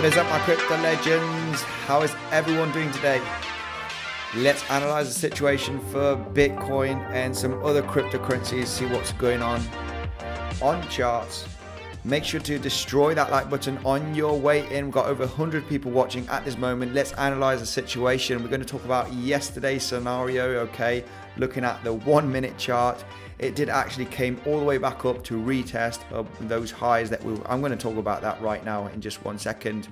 What is up, my crypto legends? How is everyone doing today? Let's analyze the situation for Bitcoin and some other cryptocurrencies, see what's going on charts. Make sure to destroy that like button on your way in. We've got over 100 people watching at this moment. Let's analyze the situation. We're going to talk about yesterday's scenario, okay? Looking at the 1 minute chart. It did actually came all the way back up to retest of those highs that I'm going to talk about that right now in just 1 second.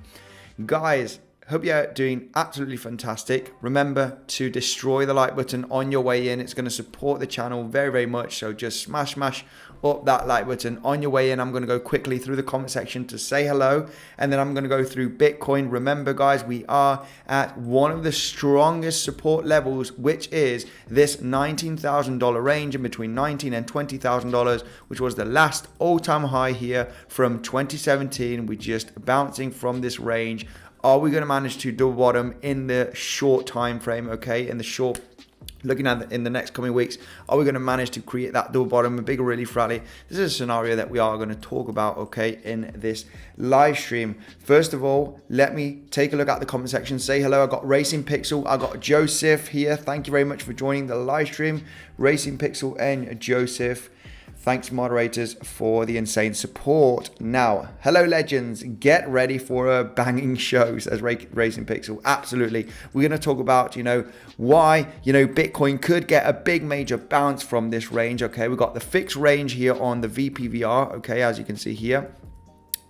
Guys, hope you're doing absolutely fantastic. Remember to destroy the like button on your way in. It's going to support the channel very, very much. So just smash up that like button on your way in. I'm going to go quickly through the comment section to say hello, and then I'm going to go through Bitcoin. Remember, guys, we are at one of the strongest support levels, which is this $19,000 range in between $19,000 and $20,000, which was the last all-time high here from 2017. We're just bouncing from this range. Are we going to manage to double bottom in the short time frame? Okay, in the short, looking at in the next coming weeks, are we going to manage to create that double bottom, a bigger relief rally? This is a scenario that we are going to talk about, okay, in this live stream. First of all, let me take a look at the comment section. Say hello. I got Racing Pixel, I got Joseph here. Thank you very much for joining the live stream, Racing Pixel and Joseph. Thanks, moderators, for the insane support. Now, hello, legends. Get ready for a banging show, says Racing Pixel. Absolutely. We're going to talk about, why, Bitcoin could get a big major bounce from this range. Okay, we've got the fixed range here on the vpvr. Okay, as you can see here,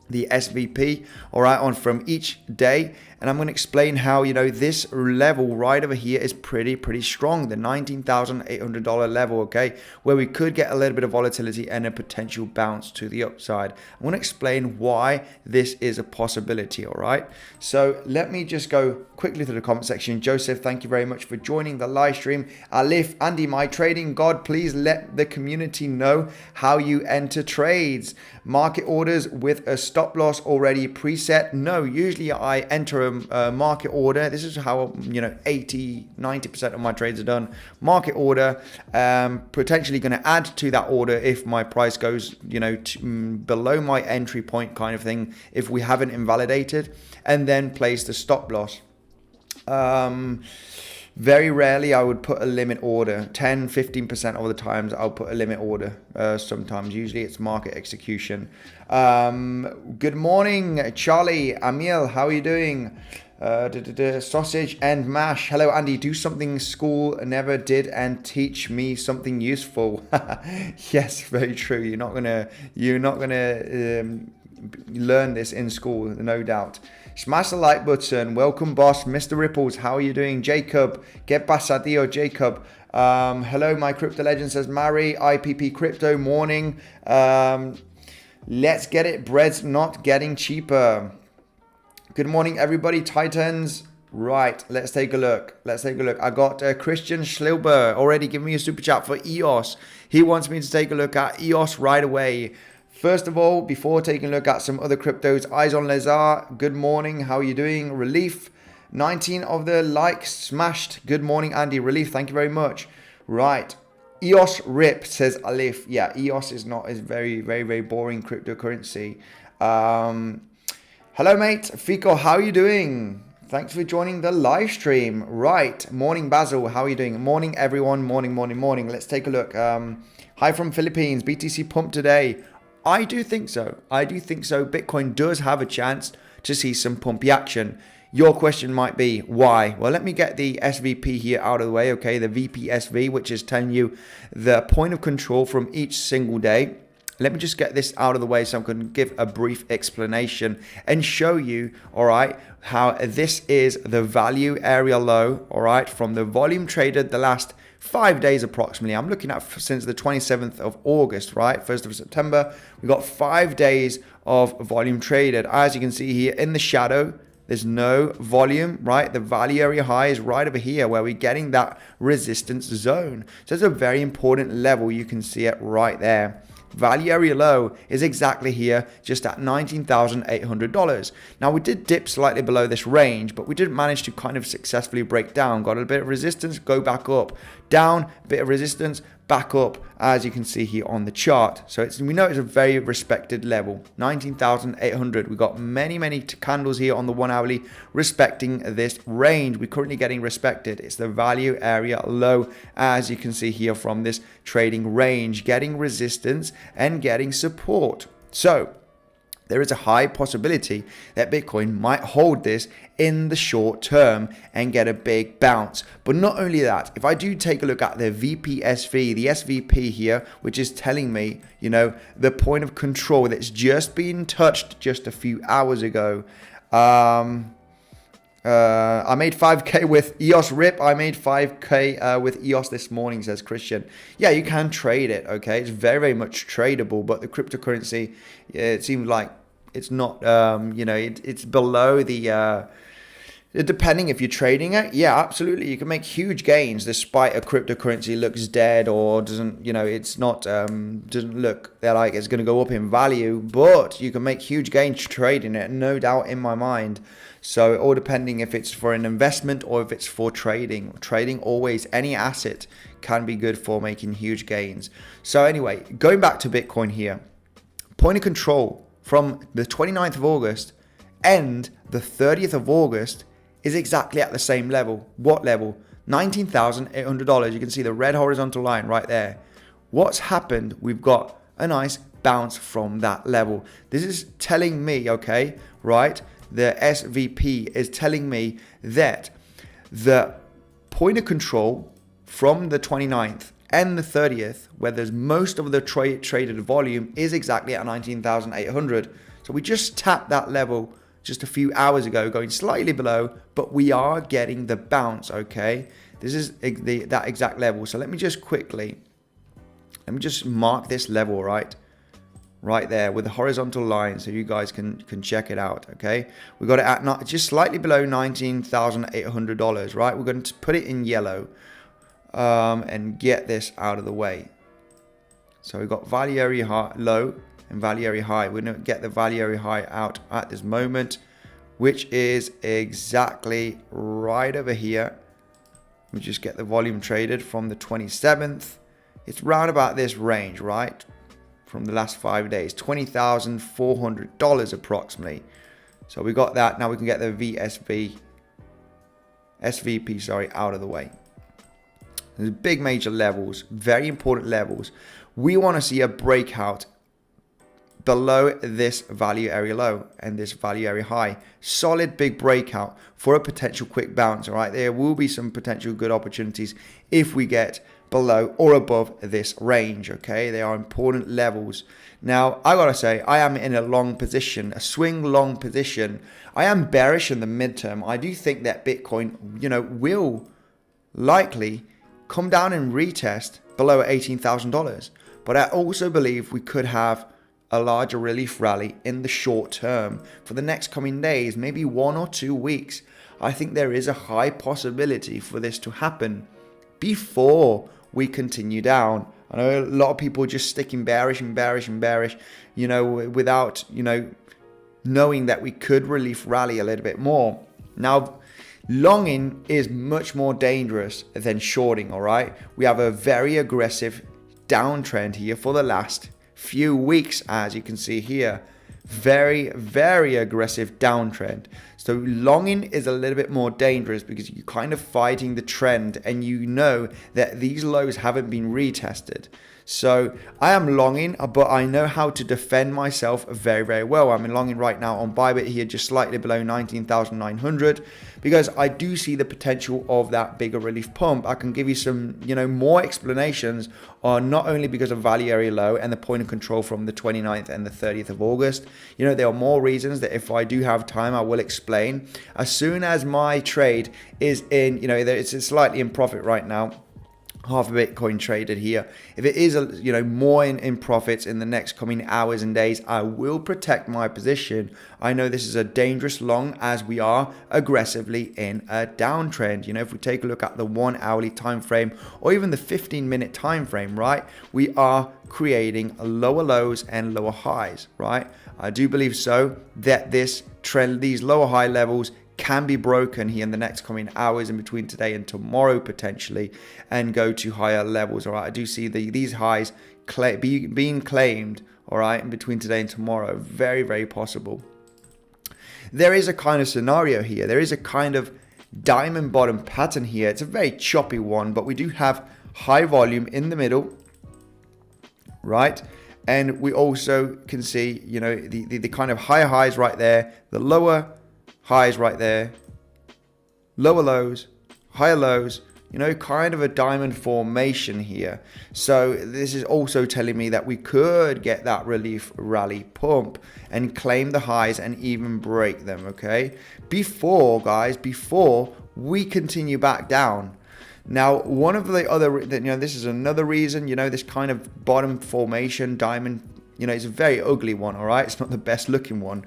the SVP, all right, on from each day. And I'm going to explain how, this level right over here is pretty strong, the $19,800 level, okay, where we could get a little bit of volatility and a potential bounce to the upside. I'm going to explain why this is a possibility, all right? So let me just go quickly through the comment section. Joseph, thank you very much for joining the live stream. Alif, Andy, my trading god, please let the community know how you enter trades. Market orders with a stop loss already preset? No, usually I enter a market order. This is how 80-90% of my trades are done. Market order, potentially going to add to that order if my price goes below my entry point, kind of thing, if we haven't invalidated, and then place the stop loss. Very rarely I would put a limit order. 10-15% of the times I'll put a limit order. Sometimes, usually it's market execution. Good morning, Charlie, Emil, how are you doing? Sausage and mash. Hello, Andy. Do something school never did and teach me something useful. Yes, very true. You're not gonna learn this in school, no doubt. Smash the like button. Welcome, boss. Mr. Ripples, how are you doing? Jacob, get pasadio, Jacob. Hello, my crypto legend, says Mary. IPP crypto morning. Let's get it. Bread's not getting cheaper. Good morning, everybody. Titans. Right, let's take a look. I got Christian Schlilber already giving me a super chat for EOS. He wants me to take a look at EOS right away. First of all, before taking a look at some other cryptos, Eyes on Lazar. Good morning. How are you doing? Relief. 19 of the likes smashed. Good morning, Andy. Relief. Thank you very much. Right. EOS RIP, says Alif. Yeah, EOS is very, very, very boring cryptocurrency. Hello, mate. Fico, how are you doing? Thanks for joining the live stream. Right. Morning, Basil. How are you doing? Morning, everyone. Morning. Let's take a look. Hi from Philippines. BTC pump today. I do think so. Bitcoin does have a chance to see some pumpy action. Your question might be, why? Well, let me get the SVP here out of the way, okay? The VPSV, which is telling you the point of control from each single day. Let me just get this out of the way so I can give a brief explanation and show you, all right, how this is the value area low, all right, from the volume traded the last 5 days approximately. I'm looking at since the 27th of August, right? 1st of September. We got 5 days of volume traded. As you can see here in the shadow, there's no volume, right? The value area high is right over here where we're getting that resistance zone. So it's a very important level. You can see it right there. Value area low is exactly here, just at $19,800. Now, we did dip slightly below this range, but we did manage to kind of successfully break down. Got a bit of resistance, go back up, down, a bit of resistance, back up, as you can see here on the chart. So we know it's a very respected level, 19,800. We got many candles here on the 1 hourly respecting this range. We're currently getting respected. It's the value area low, as you can see here from this trading range, getting resistance and getting support. So there is a high possibility that Bitcoin might hold this in the short term and get a big bounce. But not only that, if I do take a look at the VPSV, the SVP here, which is telling me, you know, the point of control that's just been touched just a few hours ago. I made 5K with EOS RIP. I made 5K with EOS this morning, says Christian. Yeah, you can trade it, okay? It's very, very much tradable, but the cryptocurrency, it seems like it's not, you know, it's below the, depending if you're trading it. Yeah, absolutely. You can make huge gains despite a cryptocurrency looks dead or doesn't, you know, it's not, doesn't look like it's going to go up in value, but you can make huge gains trading it, no doubt in my mind. So all depending if it's for an investment or if it's for trading. Trading always, any asset can be good for making huge gains. So anyway, going back to Bitcoin here, point of control from the 29th of August and the 30th of August is exactly at the same level. What level? $19,800. You can see the red horizontal line right there. What's happened? We've got a nice bounce from that level. This is telling me, okay, right? The SVP is telling me that the point of control from the 29th and the 30th, where there's most of the traded volume, is exactly at 19,800. So we just tapped that level just a few hours ago, going slightly below, but we are getting the bounce, okay? This is that exact level. So let me just mark this level, right there with the horizontal line, so you guys can check it out, okay? We got it at just slightly below $19,800, right? We're going to put it in yellow and get this out of the way. So we've got value area high, low and value area high. We're going to get the value area high out at this moment, which is exactly right over here. We just get the volume traded from the 27th. It's round about this range, right? From the last 5 days, $20,400 approximately. So we got that. Now we can get the SVP, out of the way. There's big major levels, very important levels. We want to see a breakout below this value area low and this value area high. Solid big breakout for a potential quick bounce. All right, there will be some potential good opportunities if we get below or above this range. Okay, they are important levels. Now I gotta say, I am in a long position, a swing long position. I am bearish in the midterm. I do think that Bitcoin, will likely come down and retest below $18,000. But I also believe we could have a larger relief rally in the short term for the next coming days, maybe 1 or 2 weeks. I think there is a high possibility for this to happen before we continue down. I know a lot of people just sticking bearish and bearish and bearish, without, knowing that we could relief rally a little bit more. Now, longing is much more dangerous than shorting, all right? We have a very aggressive downtrend here for the last few weeks, as you can see here. Very, very aggressive downtrend. So longing is a little bit more dangerous because you're kind of fighting the trend and you know that these lows haven't been retested. So I am longing, but I know how to defend myself very, very well. I'm in longing right now on Bybit here, just slightly below 19,900, because I do see the potential of that bigger relief pump. I can give you some, more explanations on not only because of value area low and the point of control from the 29th and the 30th of August. There are more reasons that if I do have time, I will explain. As soon as my trade is in, it's slightly in profit right now. Half a Bitcoin traded here. If it is, more in profits in the next coming hours and days, I will protect my position. I know this is a dangerous long as we are aggressively in a downtrend. If we take a look at the 1 hourly time frame or even the 15-minute time frame, right, we are creating lower lows and lower highs, right? I do believe so that this trend, these lower high levels, can be broken here in the next coming hours in between today and tomorrow potentially, and go to higher levels. All right, I do see these highs being claimed, all right, in between today and tomorrow. Very, very possible. There is a kind of scenario here. There is a kind of diamond bottom pattern here. It's a very choppy one, but we do have high volume in the middle, right? And we also can see, the kind of higher highs right there, the lower highs right there, lower lows, higher lows, kind of a diamond formation here. So this is also telling me that we could get that relief rally pump and claim the highs and even break them, okay? Before we continue back down. Now, one of the other, this is another reason, this kind of bottom formation diamond, it's a very ugly one, all right? It's not the best looking one.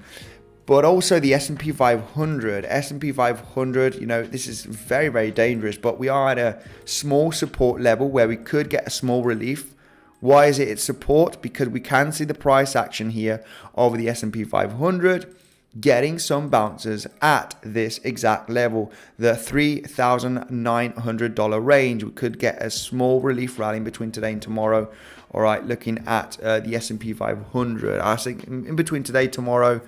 But also the S&P 500, this is very, very dangerous, but we are at a small support level where we could get a small relief. Why is it it's support? Because we can see the price action here of the S&P 500 getting some bounces at this exact level, the $3,900 range. We could get a small relief rally in between today and tomorrow. All right, looking at the S&P 500, I think in between today, tomorrow,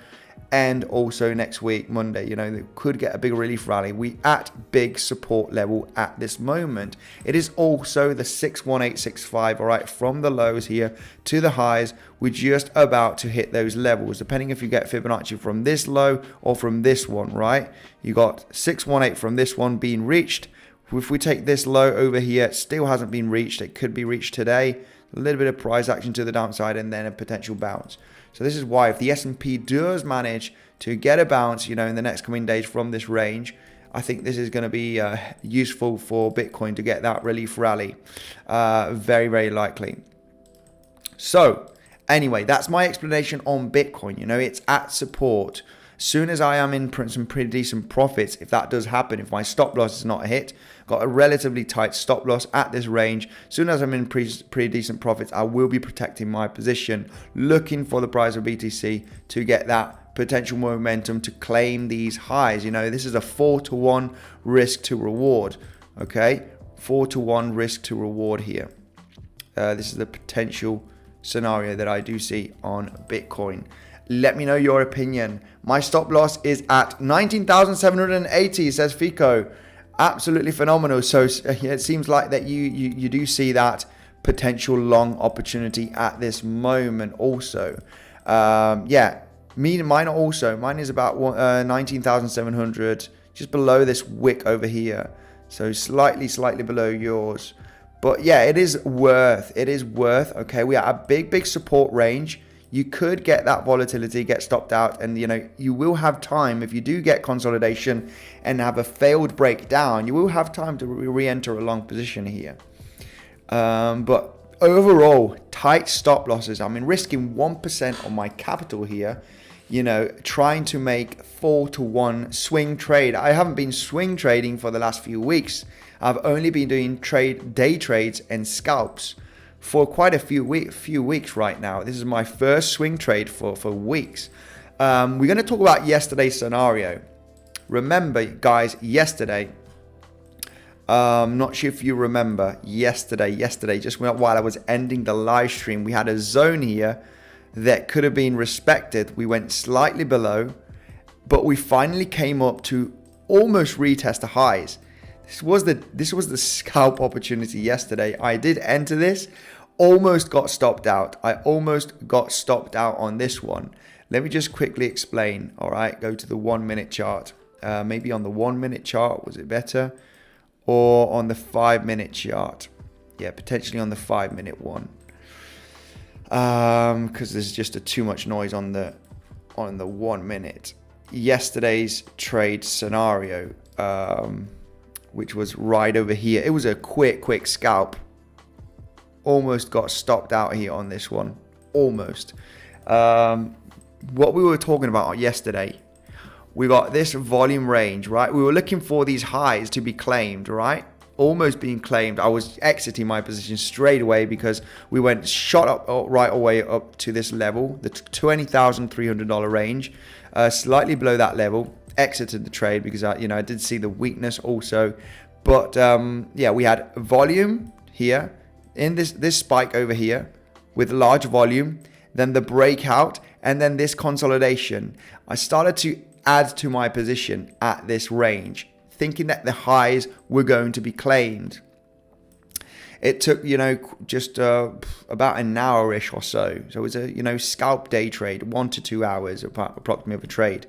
and also next week, Monday, they could get a big relief rally. We at big support level at this moment. It is also the 61865, all right, from the lows here to the highs. We're just about to hit those levels, depending if you get Fibonacci from this low or from this one, right? You got 618 from this one being reached. If we take this low over here, it still hasn't been reached. It could be reached today. A little bit of price action to the downside and then a potential bounce. So this is why if the S&P does manage to get a bounce, in the next coming days from this range, I think this is going to be useful for Bitcoin to get that relief rally. Very, very likely. So anyway, that's my explanation on Bitcoin. It's at support. Soon as I am in some pretty decent profits, if that does happen, if my stop loss is not hit, got a relatively tight stop loss at this range. Soon as I'm in pretty decent profits, I will be protecting my position, looking for the price of BTC to get that potential momentum to claim these highs. This is a 4-to-1 risk to reward. Okay, 4-to-1 risk to reward here. This is the potential scenario that I do see on Bitcoin. Let me know your opinion. My stop loss is at 19,780, says Fico. Absolutely phenomenal. So it seems like that you do see that potential long opportunity at this moment also. Yeah, mine is about 19,700, just below this wick over here. So slightly below yours. But yeah, it is worth. Okay, we are at a big support range. You could get that volatility, get stopped out, and you will have time if you do get consolidation and have a failed breakdown. You will have time to re-enter a long position here. But overall, tight stop losses. I mean, risking 1% on my capital here. Trying to make 4-to-1 swing trade. I haven't been swing trading for the last few weeks. I've only been doing day trades and scalps for quite a few weeks right now. This is my first swing trade for weeks. We're going to talk about yesterday's scenario. Remember, guys, yesterday, not sure if you remember, yesterday, just while I was ending the live stream, we had a zone here that could have been respected. We went slightly below, but we finally came up to almost retest the highs. This was the scalp opportunity yesterday. I did enter this, almost got stopped out. I almost got stopped out on this one. Let me just quickly explain. All right, go to the 1 minute chart. Maybe on the 1 minute chart, was it better? Or on the 5 minute chart? Yeah, potentially on the 5 minute one. Because there's just too much noise on the 1 minute. Yesterday's trade scenario, which was right over here. It was a quick scalp. Almost got stopped out here on this one. Almost. What we were talking about yesterday, we got this volume range, right? We were looking for these highs to be claimed, right? Almost being claimed. I was exiting my position straight away because we shot up right away up to this level, the $20,300 range, slightly below that level. Exited the trade because I did see the weakness also. But yeah, we had volume here in this spike over here with large volume, then the breakout, and then this consolidation. I started to add to my position at this range, thinking that the highs were going to be claimed. It took, just about an hour-ish or so. So it was a, scalp day trade, 1 to 2 hours approximately of a trade.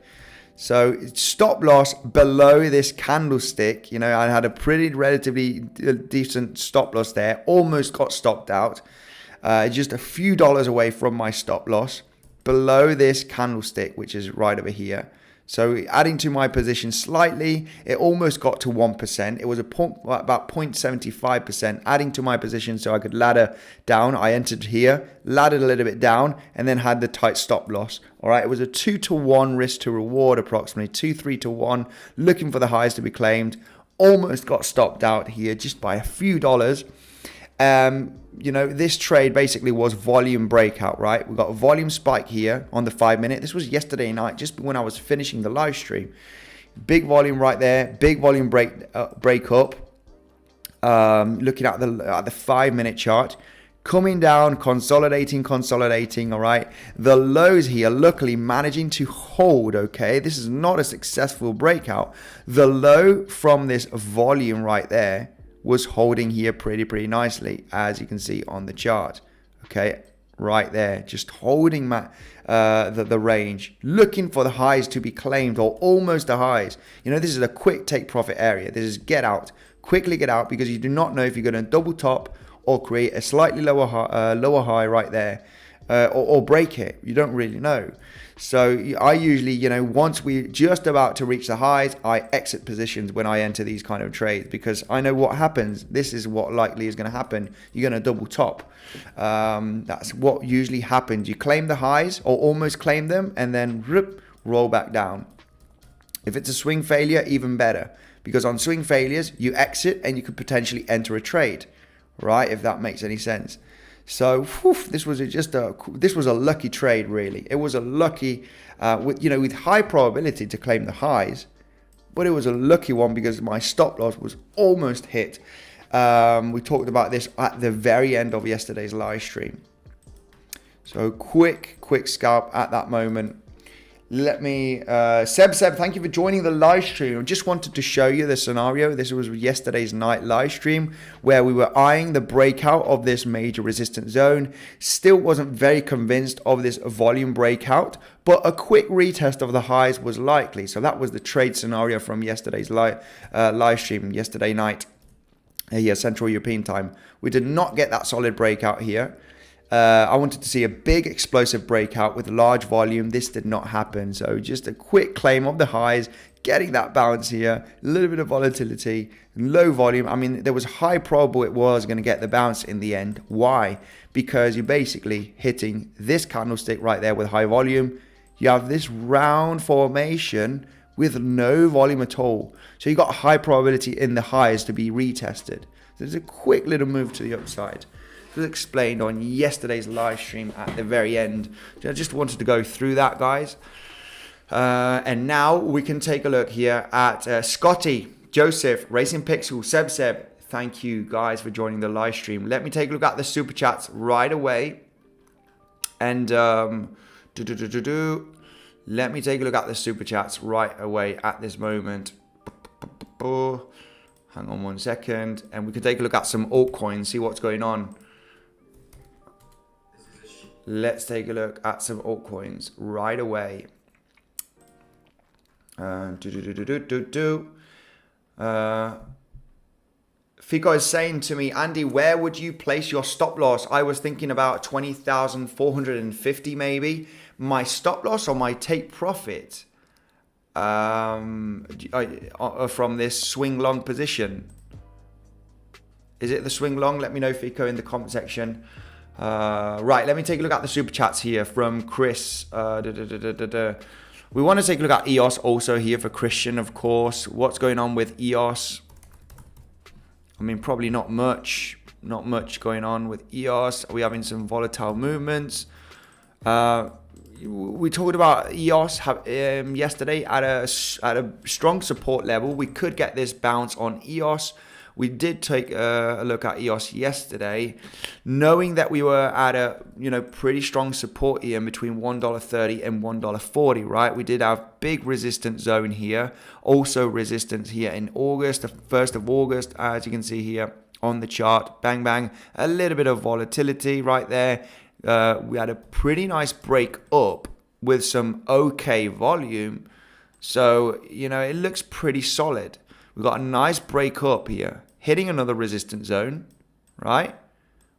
So stop loss below this candlestick. I had a pretty relatively decent stop loss there. Almost got stopped out. Just a few dollars away from my stop loss below this candlestick, which is right over here. So adding to my position slightly, it almost got to 1%. It was about 0.75%. Adding to my position so I could ladder down. I entered here, laddered a little bit down, and then had the tight stop loss. All right, it was a 2-to-1 risk to reward approximately, 3-to-1, looking for the highs to be claimed. Almost got stopped out here just by a few dollars. This trade basically was volume breakout, right? We got a volume spike here on the 5 minute. This was yesterday night, just when I was finishing the live stream. Big volume right there, big volume break up. Looking at the 5 minute chart, coming down, consolidating, all right? The lows here, luckily managing to hold, okay? This is not a successful breakout. The low from this volume right there was holding here pretty nicely, as you can see on the chart. Okay, right there, just holding the range, looking for the highs to be claimed or almost the highs. This is a quick take profit area. This is get out, quickly get out, because you do not know if you're going to double top or create a slightly lower high right there, or break it. You don't really know. So I usually, once we're just about to reach the highs, I exit positions when I enter these kind of trades, because I know what happens. This is what likely is going to happen. You're going to double top. That's what usually happens. You claim the highs or almost claim them and then roll back down. If it's a swing failure, even better, because on swing failures, you exit and you could potentially enter a trade, right? If that makes any sense. So this was a lucky trade, really. It was a lucky, with high probability to claim the highs, but it was a lucky one because my stop loss was almost hit. We talked about this at the very end of yesterday's live stream. So quick scalp at that moment. Let me, Seb, thank you for joining the live stream. I just wanted to show you the scenario. This was yesterday's night live stream where we were eyeing the breakout of this major resistance zone. Still wasn't very convinced of this volume breakout, but a quick retest of the highs was likely. So that was the trade scenario from yesterday's live stream, yesterday night, here, Central European time. We did not get that solid breakout here. I wanted to see a big explosive breakout with large volume. This did not happen. So just a quick claim of the highs, getting that bounce here, a little bit of volatility, low volume. I mean, there was high probable it was going to get the bounce in the end. Why? Because you're basically hitting this candlestick right there with high volume. You have this round formation with no volume at all. So you got high probability in the highs to be retested. So there's a quick little move to the upside. It was explained on yesterday's live stream at the very end. I just wanted to go through that, guys. And now we can take a look here at Scotty, Joseph, Racing Pixel, Seb. Thank you guys for joining the live stream. Let me take a look at the super chats right away. And let me take a look at the super chats right away at this moment. Hang on 1 second. And we can take a look at some altcoins, see what's going on. Let's take a look at some altcoins right away. Fico is saying to me, Andy, where would you place your stop loss? I was thinking about 20,450 maybe. My stop loss or my take profit from this swing long position. Is it the swing long? Let me know, Fico, in the comment section. Right, let me take a look at the super chats here from Chris. We want to take a look at EOS also here for Christian, of course. What's going on with EOS? I mean, probably not much going on with EOS. We're having some volatile movements. We talked about EOS yesterday at a strong support level. We could get this bounce on EOS. We did take a look at EOS yesterday, knowing that we were at a pretty strong support here between $1.30 and $1.40, right? We did have big resistance zone here, also resistance here in August, the 1st of August, as you can see here on the chart. Bang, bang, a little bit of volatility right there. We had a pretty nice break up with some okay volume. So, it looks pretty solid. We've got a nice break up here, hitting another resistance zone, right,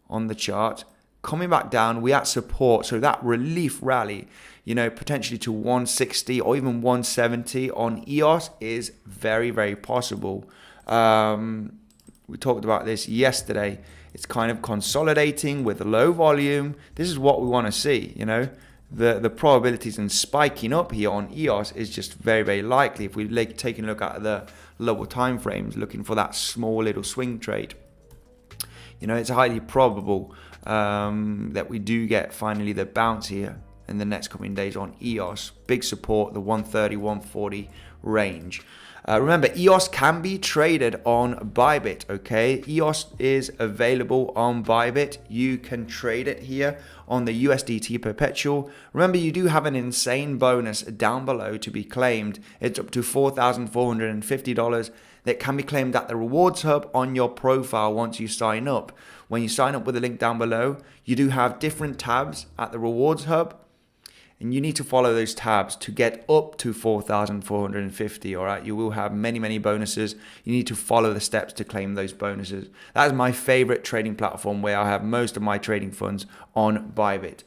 on the chart. Coming back down, we at support. So that relief rally, potentially to 160 or even 170 on EOS is very, very possible. We talked about this yesterday. It's kind of consolidating with low volume. This is what we want to see, The probabilities in spiking up here on EOS is just very, very likely. If we're taking a look at the lower time frames, looking for that small little swing trade, it's highly probable that we do get finally the bounce here in the next coming days on EOS. Big support, the 130, 140 range. Remember, EOS can be traded on Bybit, okay? EOS is available on Bybit. You can trade it here on the USDT Perpetual. Remember, you do have an insane bonus down below to be claimed. It's up to $4,450 that can be claimed at the Rewards Hub on your profile once you sign up. When you sign up with the link down below, you do have different tabs at the Rewards Hub. And you need to follow those tabs to get up to 4,450, all right? You will have many, many bonuses. You need to follow the steps to claim those bonuses. That is my favorite trading platform where I have most of my trading funds on Bybit.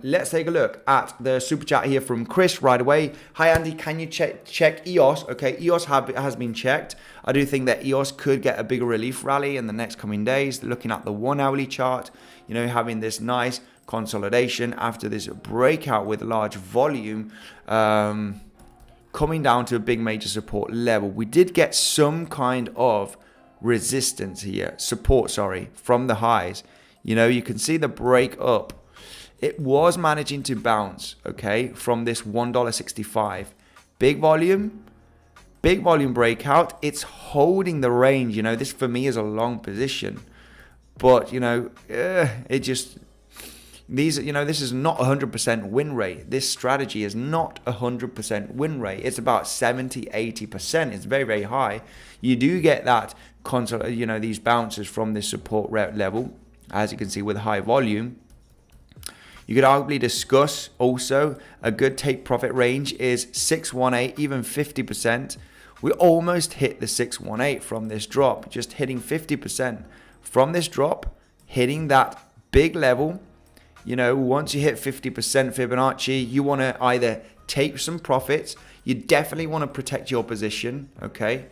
Let's take a look at the super chat here from Chris right away. Hi, Andy, can you check EOS? Okay, EOS has been checked. I do think that EOS could get a bigger relief rally in the next coming days. Looking at the 1 hourly chart, having this nice consolidation after this breakout with large volume, coming down to a big major support level. We did get some kind of resistance here, from the highs. You can see the break up. It was managing to bounce, okay, from this $1.65. Big volume breakout. It's holding the range. This for me is a long position, but it just, These, this is not 100% win rate. This strategy is not 100% win rate. It's about 70, 80%. It's very, very high. You do get that, these bounces from this support level, as you can see with high volume. You could arguably discuss also a good take profit range is 618, even 50%. We almost hit the 618 from this drop, just hitting 50% from this drop, hitting that big level. Once you hit 50% Fibonacci, you want to either take some profits. You definitely want to protect your position, okay?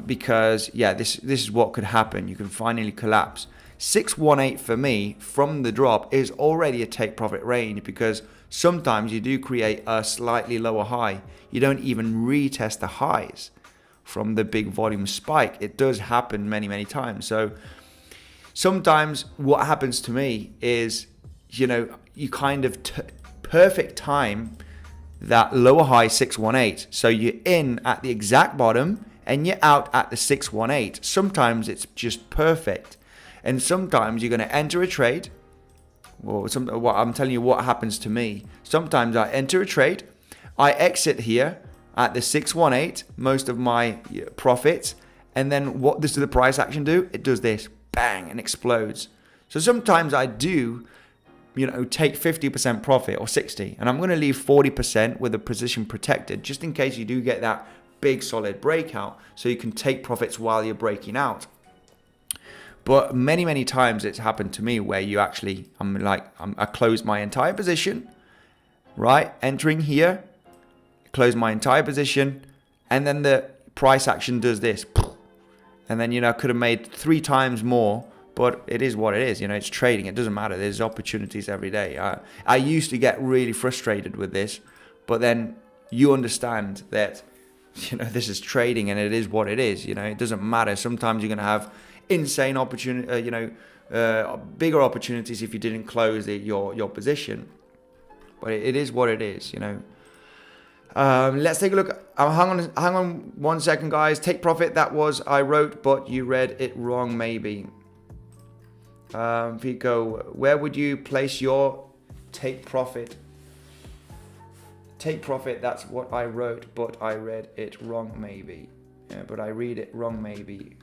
Because this is what could happen. You can finally collapse. 618 for me from the drop is already a take profit range, because sometimes you do create a slightly lower high. You don't even retest the highs from the big volume spike. It does happen many, many times. So sometimes what happens to me is, you kind of perfect time that lower high 618. So you're in at the exact bottom and you're out at the 618. Sometimes it's just perfect. And sometimes you're going to enter a trade. Well, I'm telling you what happens to me. Sometimes I enter a trade, I exit here at the 618, most of my profits. And then what does the price action do? It does this, bang, and explodes. So sometimes I do, take 50% profit or 60, and I'm going to leave 40% with the position protected, just in case you do get that big solid breakout, so you can take profits while you're breaking out. But many, many times it's happened to me where you actually, I close my entire position, right? Entering here, close my entire position, and then the price action does this. And then, I could have made 3 times more, but it is what it is. It's trading. It doesn't matter. There's opportunities every day. I used to get really frustrated with this, but then you understand that, this is trading and it is what it is. It doesn't matter. Sometimes you're going to have insane opportunity, bigger opportunities if you didn't close your position. But it is what it is, Let's take a look. Hang on 1 second, guys. Take profit. That was I wrote, but you read it wrong, maybe. Vico, where would you place your take profit? Take profit. That's what I wrote, but I read it wrong, maybe. Yeah, but I read it wrong, maybe.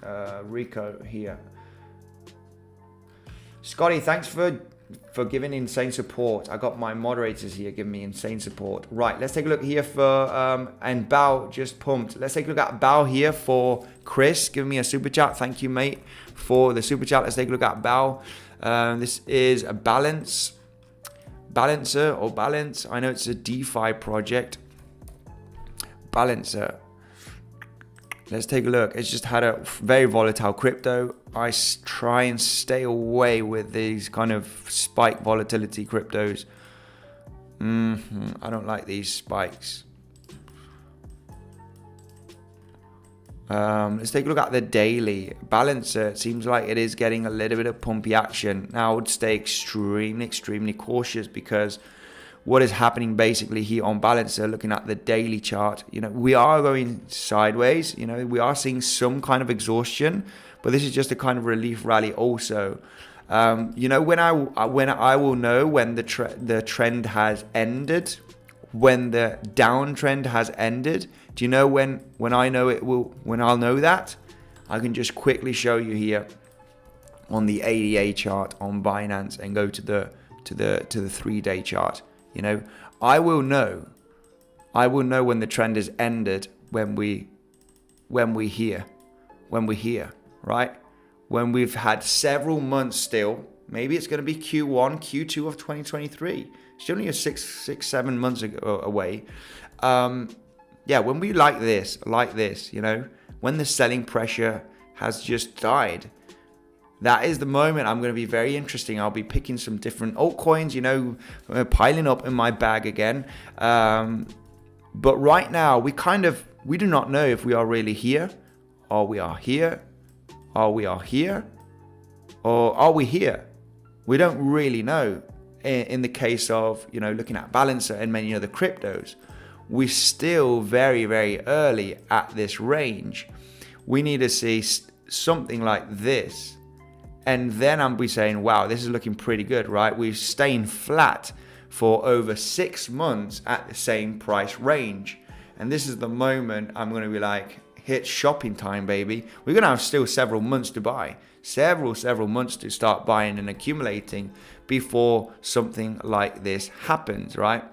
Rico here. Scotty, thanks for giving insane support. I got my moderators here giving me insane support. Right, let's take a look here for and Bao just pumped. Let's take a look at Bao here for Chris giving me a super chat. Thank you, mate, for the super chat. Let's take a look at Bao. This is a balancer or balance. I know it's a DeFi project. Balancer. Let's take a look. It's just had a very volatile crypto. I try and stay away with these kind of spike volatility cryptos. I don't like these spikes. Let's take a look at the daily. Balancer, it seems like it is getting a little bit of pumpy action. Now I would stay extremely cautious, because what is happening basically here on Balancer, looking at the daily chart, we are going sideways. We are seeing some kind of exhaustion, but this is just a kind of relief rally also. When I will know when the trend has ended, when the downtrend has ended. Do you know when I know it will? When I'll know that, I can just quickly show you here on the ADA chart on Binance and go to the 3-day chart. I will know when the trend has ended when we hear, right? When we've had several months still, maybe it's going to be Q1, Q2 of 2023. It's only a 6-7 months away. When we like this, when the selling pressure has just died, that is the moment I'm going to be very interesting. I'll be picking some different altcoins, piling up in my bag again. But right now, we do not know if we are really here, or we are here, or we are here, or are we here? We don't really know. In the case of, looking at Balancer and many other cryptos, we're still very, very early at this range. We need to see something like this. And then I'll be saying, wow, this is looking pretty good, right? We're staying flat for over 6 months at the same price range. And this is the moment I'm going to be like, hit shopping time, baby. We're going to have still several months to buy. Several months to start buying and accumulating before something like this happens, right?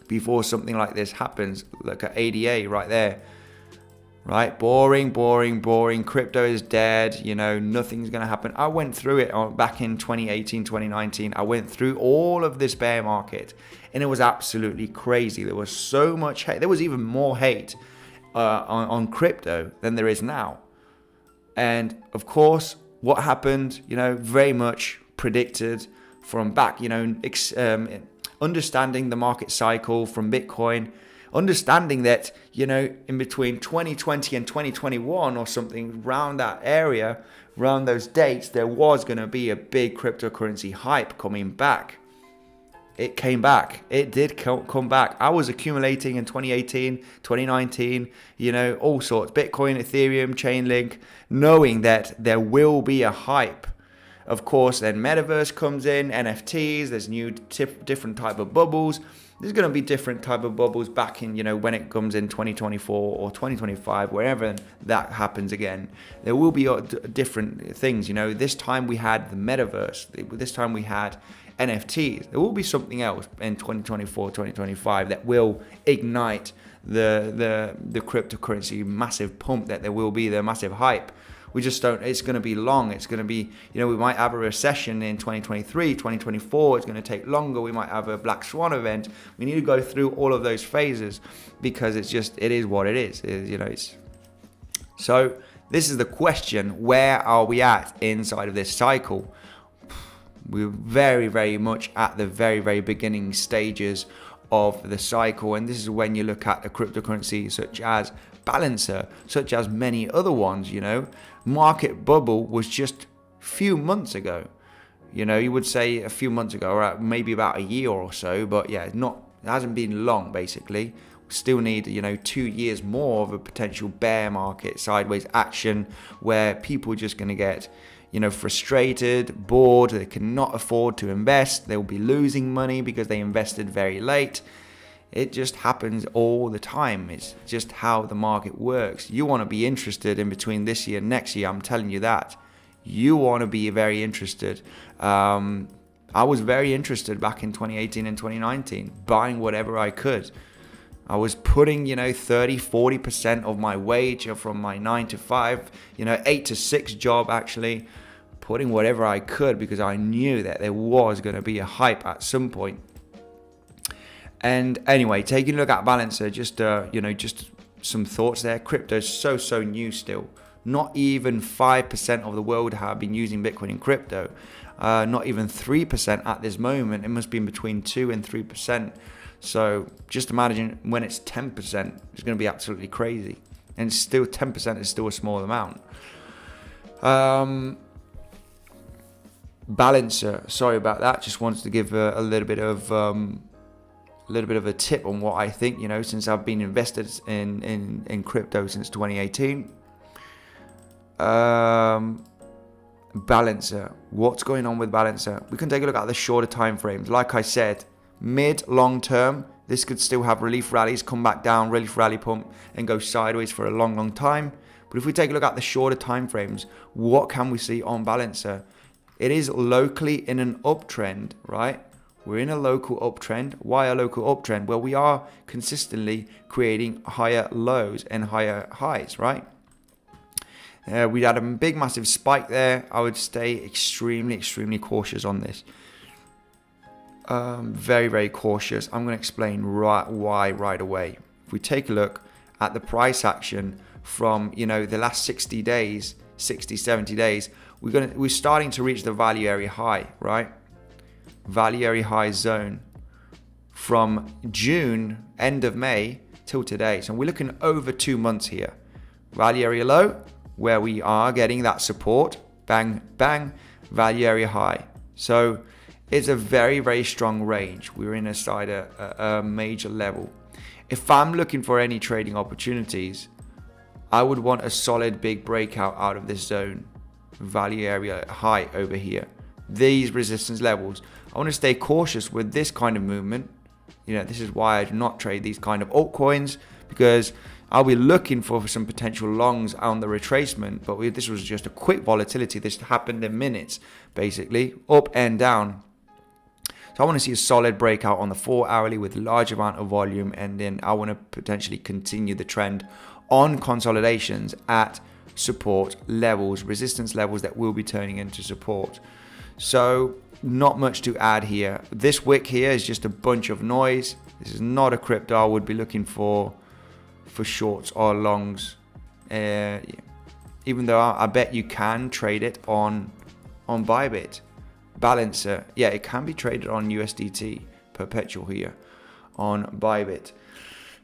Before something like this happens. Look at ADA right there. Right? Boring. Crypto is dead. You know, nothing's going to happen. I went through it back in 2018, 2019. I went through all of this bear market and it was absolutely crazy. There was so much hate. There was even more hate on crypto than there is now. And of course, what happened, you know, very much predicted from back, you know, understanding the market cycle from Bitcoin, understanding that, you know, in between 2020 and 2021 or something around that area, around those dates, there was going to be a big cryptocurrency hype coming back. It came back. It did come back. I was accumulating in 2018, 2019, you know, all sorts. Bitcoin, Ethereum, Chainlink, knowing that there will be a hype. Of course, then Metaverse comes in, NFTs, there's new different type of bubbles. There's going to be different type of bubbles back in, you know, when it comes in 2024 or 2025, wherever that happens again. There will be different things, you know. This time we had the Metaverse. This time we had NFTs. There will be something else in 2024, 2025 that will ignite the cryptocurrency massive pump, that there will be the massive hype. We just don't, it's going to be long. It's going to be, you know, we might have a recession in 2023, 2024. It's going to take longer. We might have a black swan event. We need to go through all of those phases because it's just, it is what it is. You know, it's, so this is the question. Where are we at inside of this cycle? We're very much at the very beginning stages of the cycle. And this is when you look at the cryptocurrency such as Balancer, such as many other ones, you know. Market bubble was just a few months ago. You know, you would say a few months ago, or maybe about a year or so, but yeah, it hasn't been long basically. We still need, you know, 2 years more of a potential bear market, sideways action, where people are just going to get, you know, frustrated, bored, they cannot afford to invest, they'll be losing money because they invested very late. It just happens all the time. It's just how the market works. You want to be interested in between this year and next year. I'm telling you that. You want to be very interested. I was very interested back in 2018 and 2019, buying whatever I could. I was putting, you know, 30-40% of my wage from my 9 to 5, you know, 8 to 6 job actually, putting whatever I could because I knew that there was going to be a hype at some point. And anyway, taking a look at Balancer, just you know, just some thoughts there. Crypto is so new still. Not even 5% of the world have been using Bitcoin in crypto. Not even 3% at this moment. It must be in between 2 and 3%. So just imagine when it's 10%, it's going to be absolutely crazy. And still 10% is still a small amount. Balancer, sorry about that. Just wanted to give a little bit of a tip on what I think, you know, since I've been invested in crypto since 2018. Balancer, what's going on with Balancer? We can take a look at the shorter time frames. Like I said, mid long term, this could still have relief rallies, come back down, relief rally pump, and go sideways for a long time. But if we take a look at the shorter time frames, what can we see on Balancer? It is locally in an uptrend, right? We're in a local uptrend. Why a local uptrend? Well, we are consistently creating higher lows and higher highs, right? We had a big, massive spike there. I would stay extremely cautious on this. Very cautious. I'm going to explain why right away. If we take a look at the price action from, you know, the last 60 days, 70 days, we're starting to reach the value area high, right? Value area high zone from June, end of May till today. So we're looking over 2 months here. Value area low, where we are getting that support, bang, value area high. So it's a very strong range. We're in a major level. If I'm looking for any trading opportunities, I would want a solid big breakout out of this zone. value area high over here. These resistance levels. I want to stay cautious with this kind of movement. You know, this is why I do not trade these kind of altcoins, because I'll be looking for some potential longs on the retracement. But this was just a quick volatility. This happened in minutes, basically, up and down. So I want to see a solid breakout on the 4 hourly with large amount of volume, and then I want to potentially continue the trend on consolidations at support levels, resistance levels that will be turning into support. So not much to add here. This wick here is just a bunch of noise. This is not a crypto I would be looking for shorts or longs. Even though I bet you can trade it on Bybit. Balancer, yeah, it can be traded on USDT perpetual here on Bybit.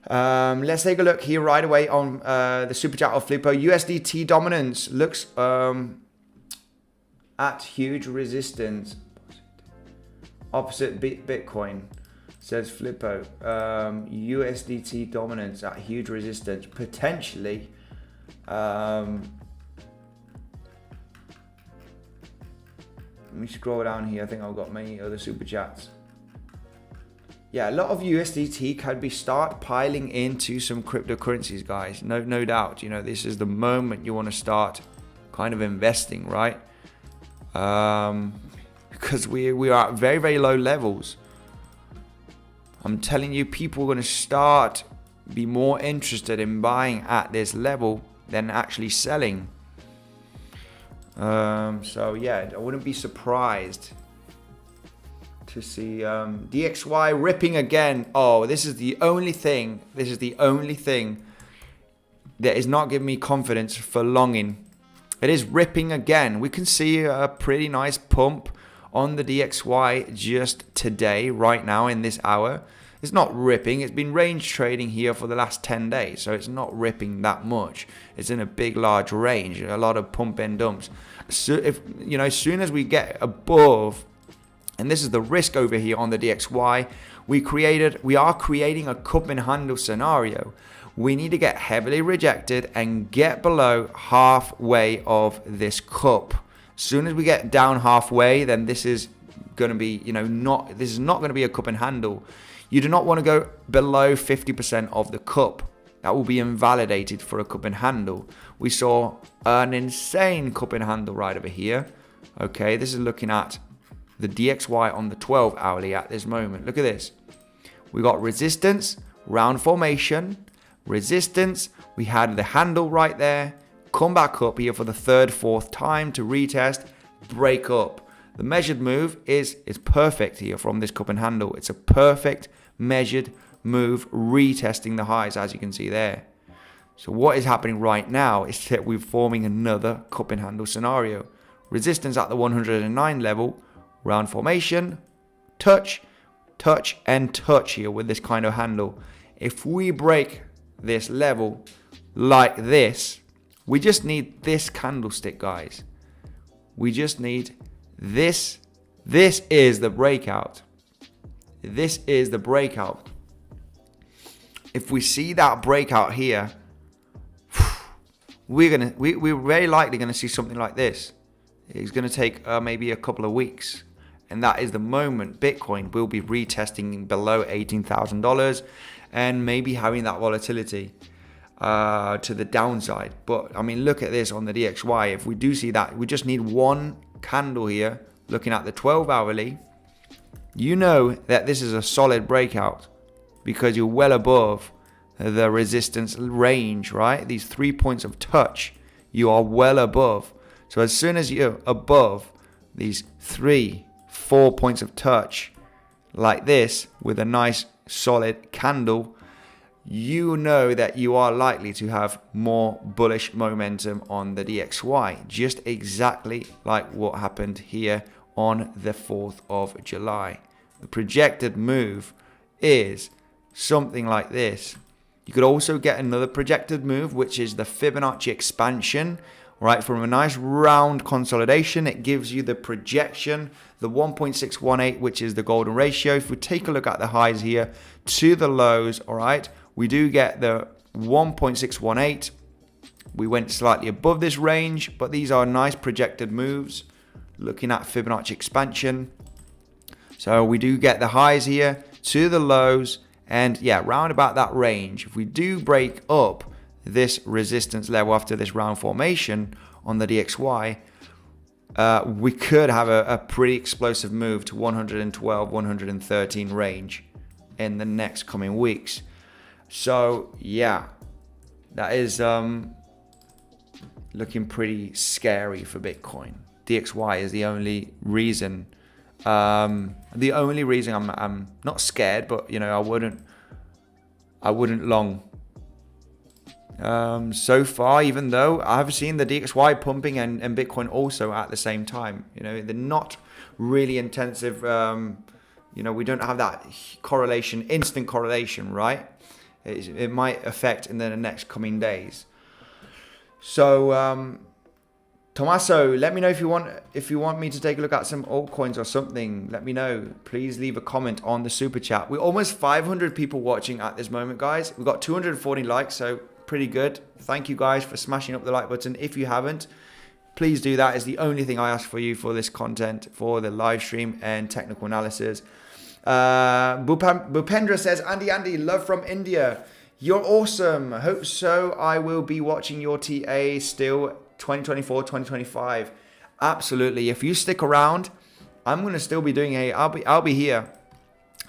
Let's take a look here right away on the super chat of Flippo. USDT dominance looks at huge resistance opposite Bitcoin, says Flippo. USDT dominance at huge resistance, potentially. Let me scroll down here. I think I've got many other super chats. Yeah, a lot of USDT can be start piling into some cryptocurrencies, guys. No doubt. You know, this is the moment you want to start kind of investing, right? Because we are at very, very low levels. I'm telling you, people are going to be more interested in buying at this level than actually selling. So yeah, I wouldn't be surprised to see DXY ripping again. Oh, this is the only thing that is not giving me confidence for longing. It is ripping again. We can see a pretty nice pump on the DXY just today, right now in this hour. It's not ripping. It's been range trading here for the last 10 days, so it's not ripping that much. It's in a big, large range, a lot of pump and dumps. So if you know, as soon as we get above, and this is the risk over here on the DXY, we are creating a cup and handle scenario. We need to get heavily rejected and get below halfway of this cup. As soon as we get down halfway, then this is going to be, this is not going to be a cup and handle. You do not want to go below 50% of the cup. That will be invalidated for a cup and handle. We saw an insane cup and handle right over here. Okay, this is looking at the DXY on the 12 hourly at this moment. Look at this. We got resistance, round formation, resistance. We had the handle right there. Come back up here for the third, fourth time to retest, break up. The measured move is perfect here from this cup and handle. It's a perfect measured move, retesting the highs, as you can see there. So what is happening right now is that we're forming another cup and handle scenario. Resistance at the 109 level, round formation, touch, touch, and touch here with this kind of handle. If we break this level like this, we just need this candlestick, guys. We just need this. This is the breakout. This is the breakout. If we see that breakout here, we're very likely gonna see something like this. It's gonna take maybe a couple of weeks, and that is the moment Bitcoin will be retesting below $18,000 and maybe having that volatility to the downside. But I mean, look at this on the DXY. If we do see that, we just need one candle here. Looking at the 12 hourly, you know that this is a solid breakout because you're well above the resistance range, right? These 3 points of touch, you are well above. So as soon as you're above these 3-4 points of touch like this with a nice solid candle, you know that you are likely to have more bullish momentum on the DXY, just exactly like what happened here on the 4th of July. The projected move is something like this. You could also get another projected move, which is the Fibonacci expansion, right? From a nice round consolidation, it gives you the projection, the 1.618, which is the golden ratio. If we take a look at the highs here to the lows, all right, we do get the 1.618 We went slightly above this range, but these are nice projected moves. Looking at Fibonacci expansion. So we do get the highs here to the lows, and yeah, round about that range. If we do break up this resistance level after this round formation on the DXY, we could have a pretty explosive move to 112, 113 range in the next coming weeks. So yeah, that is looking pretty scary for Bitcoin. DXY is the only reason. I'm not scared, but you know, I wouldn't long. So far, even though I've seen the DXY pumping and Bitcoin also at the same time, you know, they're not really intensive. You know, we don't have that correlation, instant correlation, right? It might affect in the next coming days. So, Tommaso, let me know if you want me to take a look at some altcoins or something. Let me know. Please leave a comment on the super chat. We're almost 500 people watching at this moment, guys. We've got 240 likes, so pretty good. Thank you guys for smashing up the like button. If you haven't, please do that. It's the only thing I ask for you for this content, for the live stream and technical analysis. Bhupendra says, Andy, love from India. You're awesome. Hope so. I will be watching your TA still 2024, 2025. Absolutely. If you stick around, I'm going to still be doing I'll be here.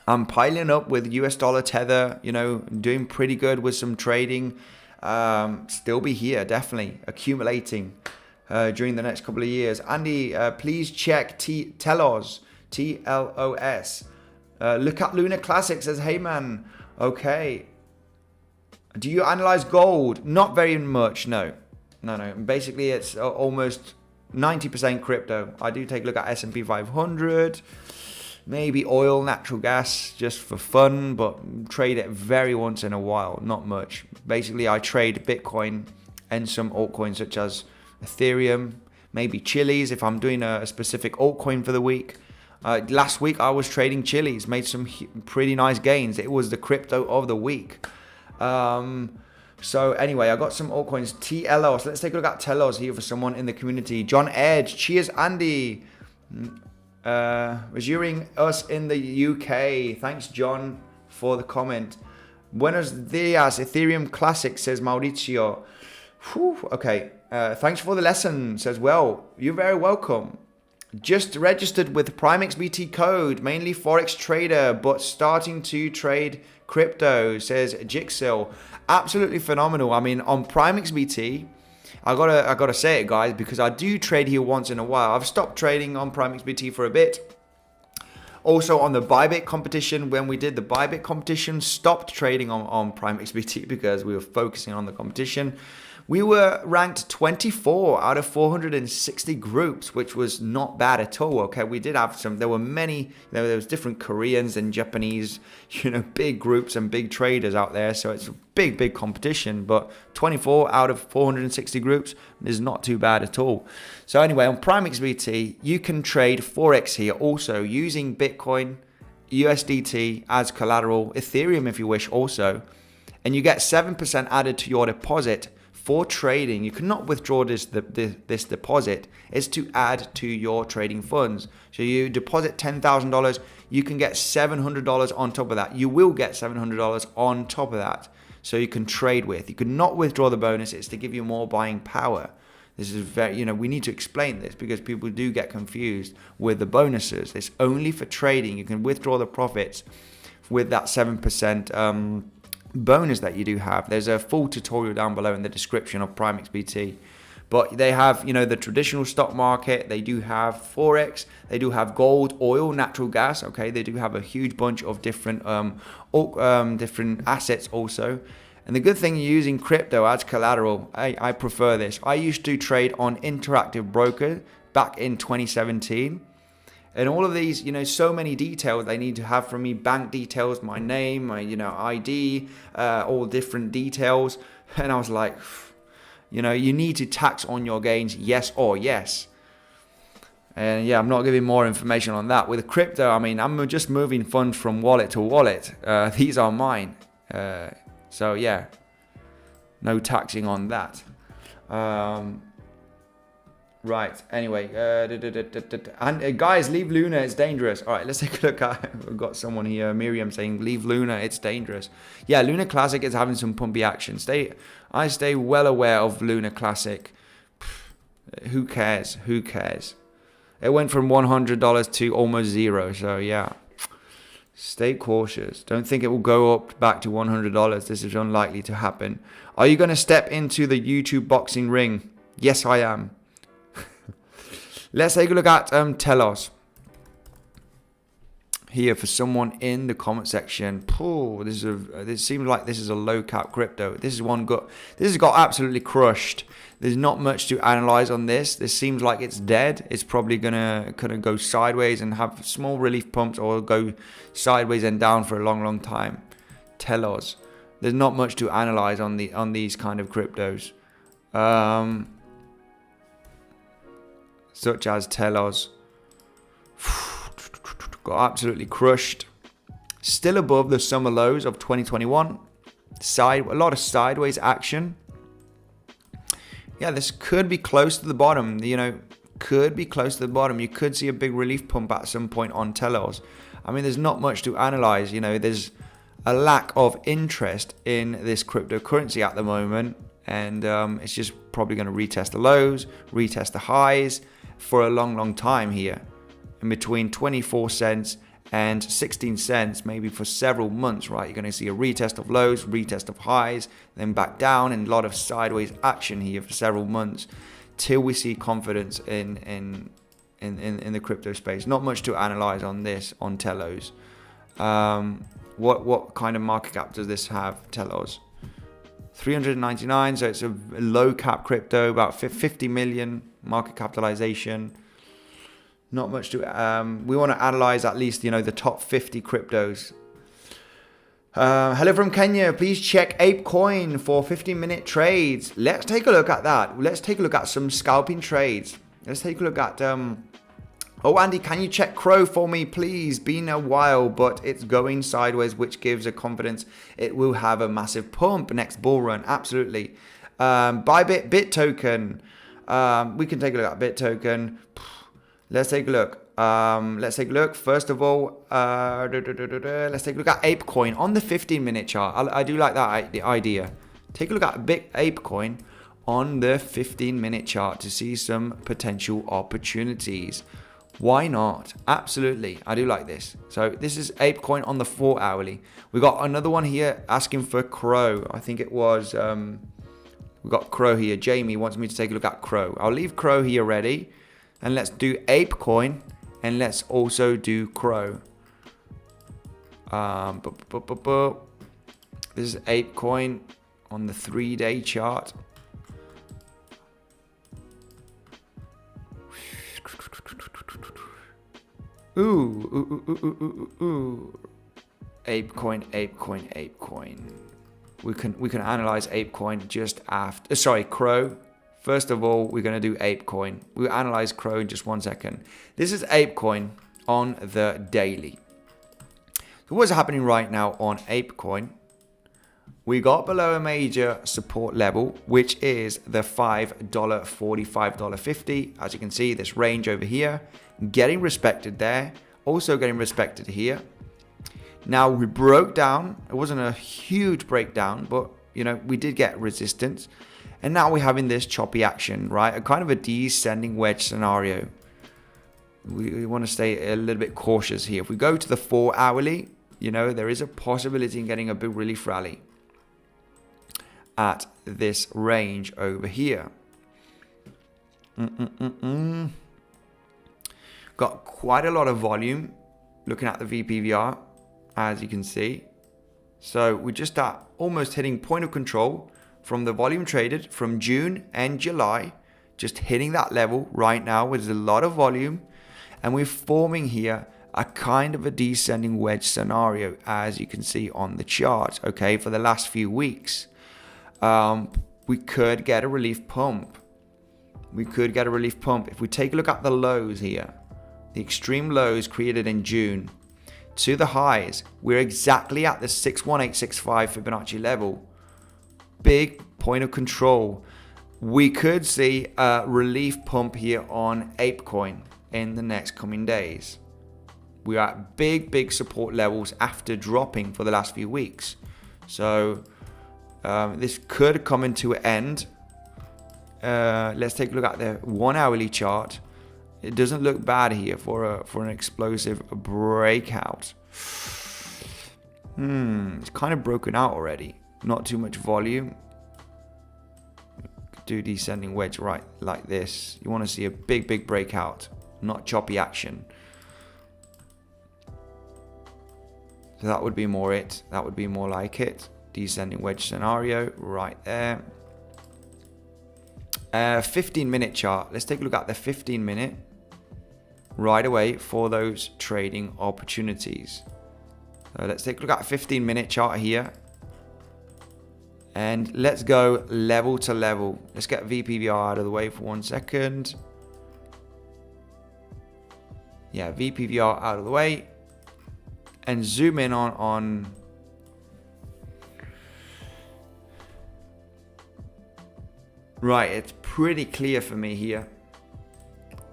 I'm piling up with US dollar tether, you know, doing pretty good with some trading. Still be here, definitely accumulating during the next couple of years. Andy, please check Telos, TLOS. Look at Lunar Classic, says, hey man. Okay. Do you analyze gold? Not very much, no. Basically, it's almost 90% crypto. I do take a look at S&P 500, maybe oil, natural gas, just for fun, but trade it very once in a while, not much. Basically, I trade Bitcoin and some altcoins such as Ethereum, maybe chilies if I'm doing a specific altcoin for the week. Last week, I was trading chilies, made some pretty nice gains. It was the crypto of the week. So anyway, I got some altcoins. TLOS. Let's take a look at Telos here for someone in the community. John Edge. Cheers, Andy. Reviewing us in the UK. Thanks, John, for the comment. Buenos dias. Ethereum Classic, says Mauricio. Whew, okay. Thanks for the lesson, says, well, you're very welcome. Just registered with PrimeXBT code, mainly Forex trader, but starting to trade crypto, says Jigsaw. Absolutely phenomenal. I mean, on PrimeXBT, I gotta say it, guys, because I do trade here once in a while. I've stopped trading on PrimeXBT for a bit. Also on the Bybit competition, when we did the Bybit competition, stopped trading on PrimeXBT because we were focusing on the competition. We were ranked 24 out of 460 groups, which was not bad at all. Okay, we did have some. There were many. There was different Koreans and Japanese, you know, big groups and big traders out there. So it's a big competition. But 24 out of 460 groups is not too bad at all. So anyway, on PrimeXBT, you can trade Forex here also using Bitcoin, USDT as collateral, Ethereum if you wish also, and you get 7% added to your deposit. For trading, you cannot withdraw this deposit. It's to add to your trading funds. So you deposit $10,000, you can get $700 on top of that. You will get $700 on top of that. So you can trade with. You cannot withdraw the bonus. It's to give you more buying power. This is very, you know, we need to explain this because people do get confused with the bonuses. It's only for trading. You can withdraw the profits with that 7%. Bonus that you do have. There's a full tutorial down below in the description of PrimeXBT, but they have, you know, the traditional stock market. They do have Forex. They do have gold, oil, natural gas. Okay, they do have a huge bunch of different different assets also. And the good thing using crypto as collateral, I prefer this. I used to trade on Interactive Broker back in 2017. And all of these, you know, so many details they need to have from me, bank details, my name, my, you know, ID, all different details. And I was like, you know, you need to tax on your gains, yes or yes. And yeah, I'm not giving more information on that. With crypto, I mean, I'm just moving funds from wallet to wallet. These are mine. So yeah, no taxing on that. Right, anyway, and guys, leave Luna, it's dangerous. All right, let's take a look at, we've got someone here, Miriam, saying, leave Luna, it's dangerous. Yeah, Luna Classic is having some pumpy action. I stay well aware of Luna Classic. Who cares? Who cares? It went from $100 to almost zero, so yeah. Stay cautious. Don't think it will go up back to $100. This is unlikely to happen. Are you going to step into the YouTube boxing ring? Yes, I am. Let's take a look at Telos. Here for someone in the comment section. This seems like this is a low cap crypto. This has got absolutely crushed. There's not much to analyze on this. This seems like it's dead. It's probably gonna go sideways and have small relief pumps, or go sideways and down for a long time. Telos. There's not much to analyze on these kind of cryptos. Such as Telos. Got absolutely crushed. Still above the summer lows of 2021. A lot of sideways action. Yeah, this could be close to the bottom. Could be close to the bottom. You could see a big relief pump at some point on Telos. I mean, there's not much to analyze. There's a lack of interest in this cryptocurrency at the moment. And it's just probably going to retest the lows, retest the highs for a long time here. In between 24 cents and 16 cents, maybe for several months, right? You're going to see a retest of lows, retest of highs, then back down, and a lot of sideways action here for several months till we see confidence in the crypto space. Not much to analyze on this, on Telos. What kind of market cap does this have, Telos? 399, so it's a low cap crypto, about 50 million market capitalization. Not much to we want to analyze at least the top 50 cryptos. Hello from Kenya. Please check Apecoin for 15-minute trades. Let's take a look at that. Let's take a look at some scalping trades. Let's take a look at oh, Andy, can you check Crow for me, please? Been a while, but it's going sideways, which gives a confidence it will have a massive pump next bull run. Absolutely. Bybit, BitToken. We can take a look at BitToken. Let's take a look. First of all, let's take a look at Apecoin on the 15-minute chart. I do like that idea. Take a look at Apecoin on the 15-minute chart to see some potential opportunities. Why not? Absolutely. I do like this. So this is Apecoin on the 4-hourly. We got another one here asking for Crow. I think it was, we got Crow here. Jamie wants me to take a look at Crow. I'll leave Crow here ready. And let's do Apecoin. And let's also do Crow. This is Apecoin on the 3-day chart. Ooh. Apecoin. We can analyze Apecoin just after. Sorry, Crow. First of all, we're going to do Apecoin. We'll analyze Crow in just 1 second. This is Apecoin on the daily. So what's happening right now on Apecoin? We got below a major support level, which is the $5.40, $5.50. As you can see, this range over here, getting respected there. Also getting respected here. Now we broke down. It wasn't a huge breakdown, but we did get resistance. And now we're having this choppy action, right? A kind of a descending wedge scenario. We want to stay a little bit cautious here. If we go to the 4-hourly, there is a possibility in getting a big relief rally at this range over here. Got quite a lot of volume looking at the vpvr, as you can see. So we're just at almost hitting point of control from the volume traded from June and July, just hitting that level right now with a lot of volume. And we're forming here a kind of a descending wedge scenario, as you can see on the chart, okay, for the last few weeks. We could get a relief pump. If we take a look at the lows here, the extreme lows created in June to the highs, we're exactly at the 61865 Fibonacci level. Big point of control. we could see a relief pump here on Apecoin in the next coming days. We are at big support levels after dropping for the last few weeks. So this could come into an end. Let's take a look at the 1 hourly chart. It doesn't look bad here for an explosive breakout. It's kind of broken out already. Not too much volume. Do descending wedge right like this. You want to see a big breakout, not choppy action. So that would be more it. That would be more like it. Descending wedge scenario right there. 15-minute chart. Let's take a look at the 15-minute right away for those trading opportunities. So let's take a look at a 15-minute chart here. And let's go level to level. Let's get vpvr out of the way for 1 second. Yeah, vpvr out of the way. And zoom in on right, it's pretty clear for me here.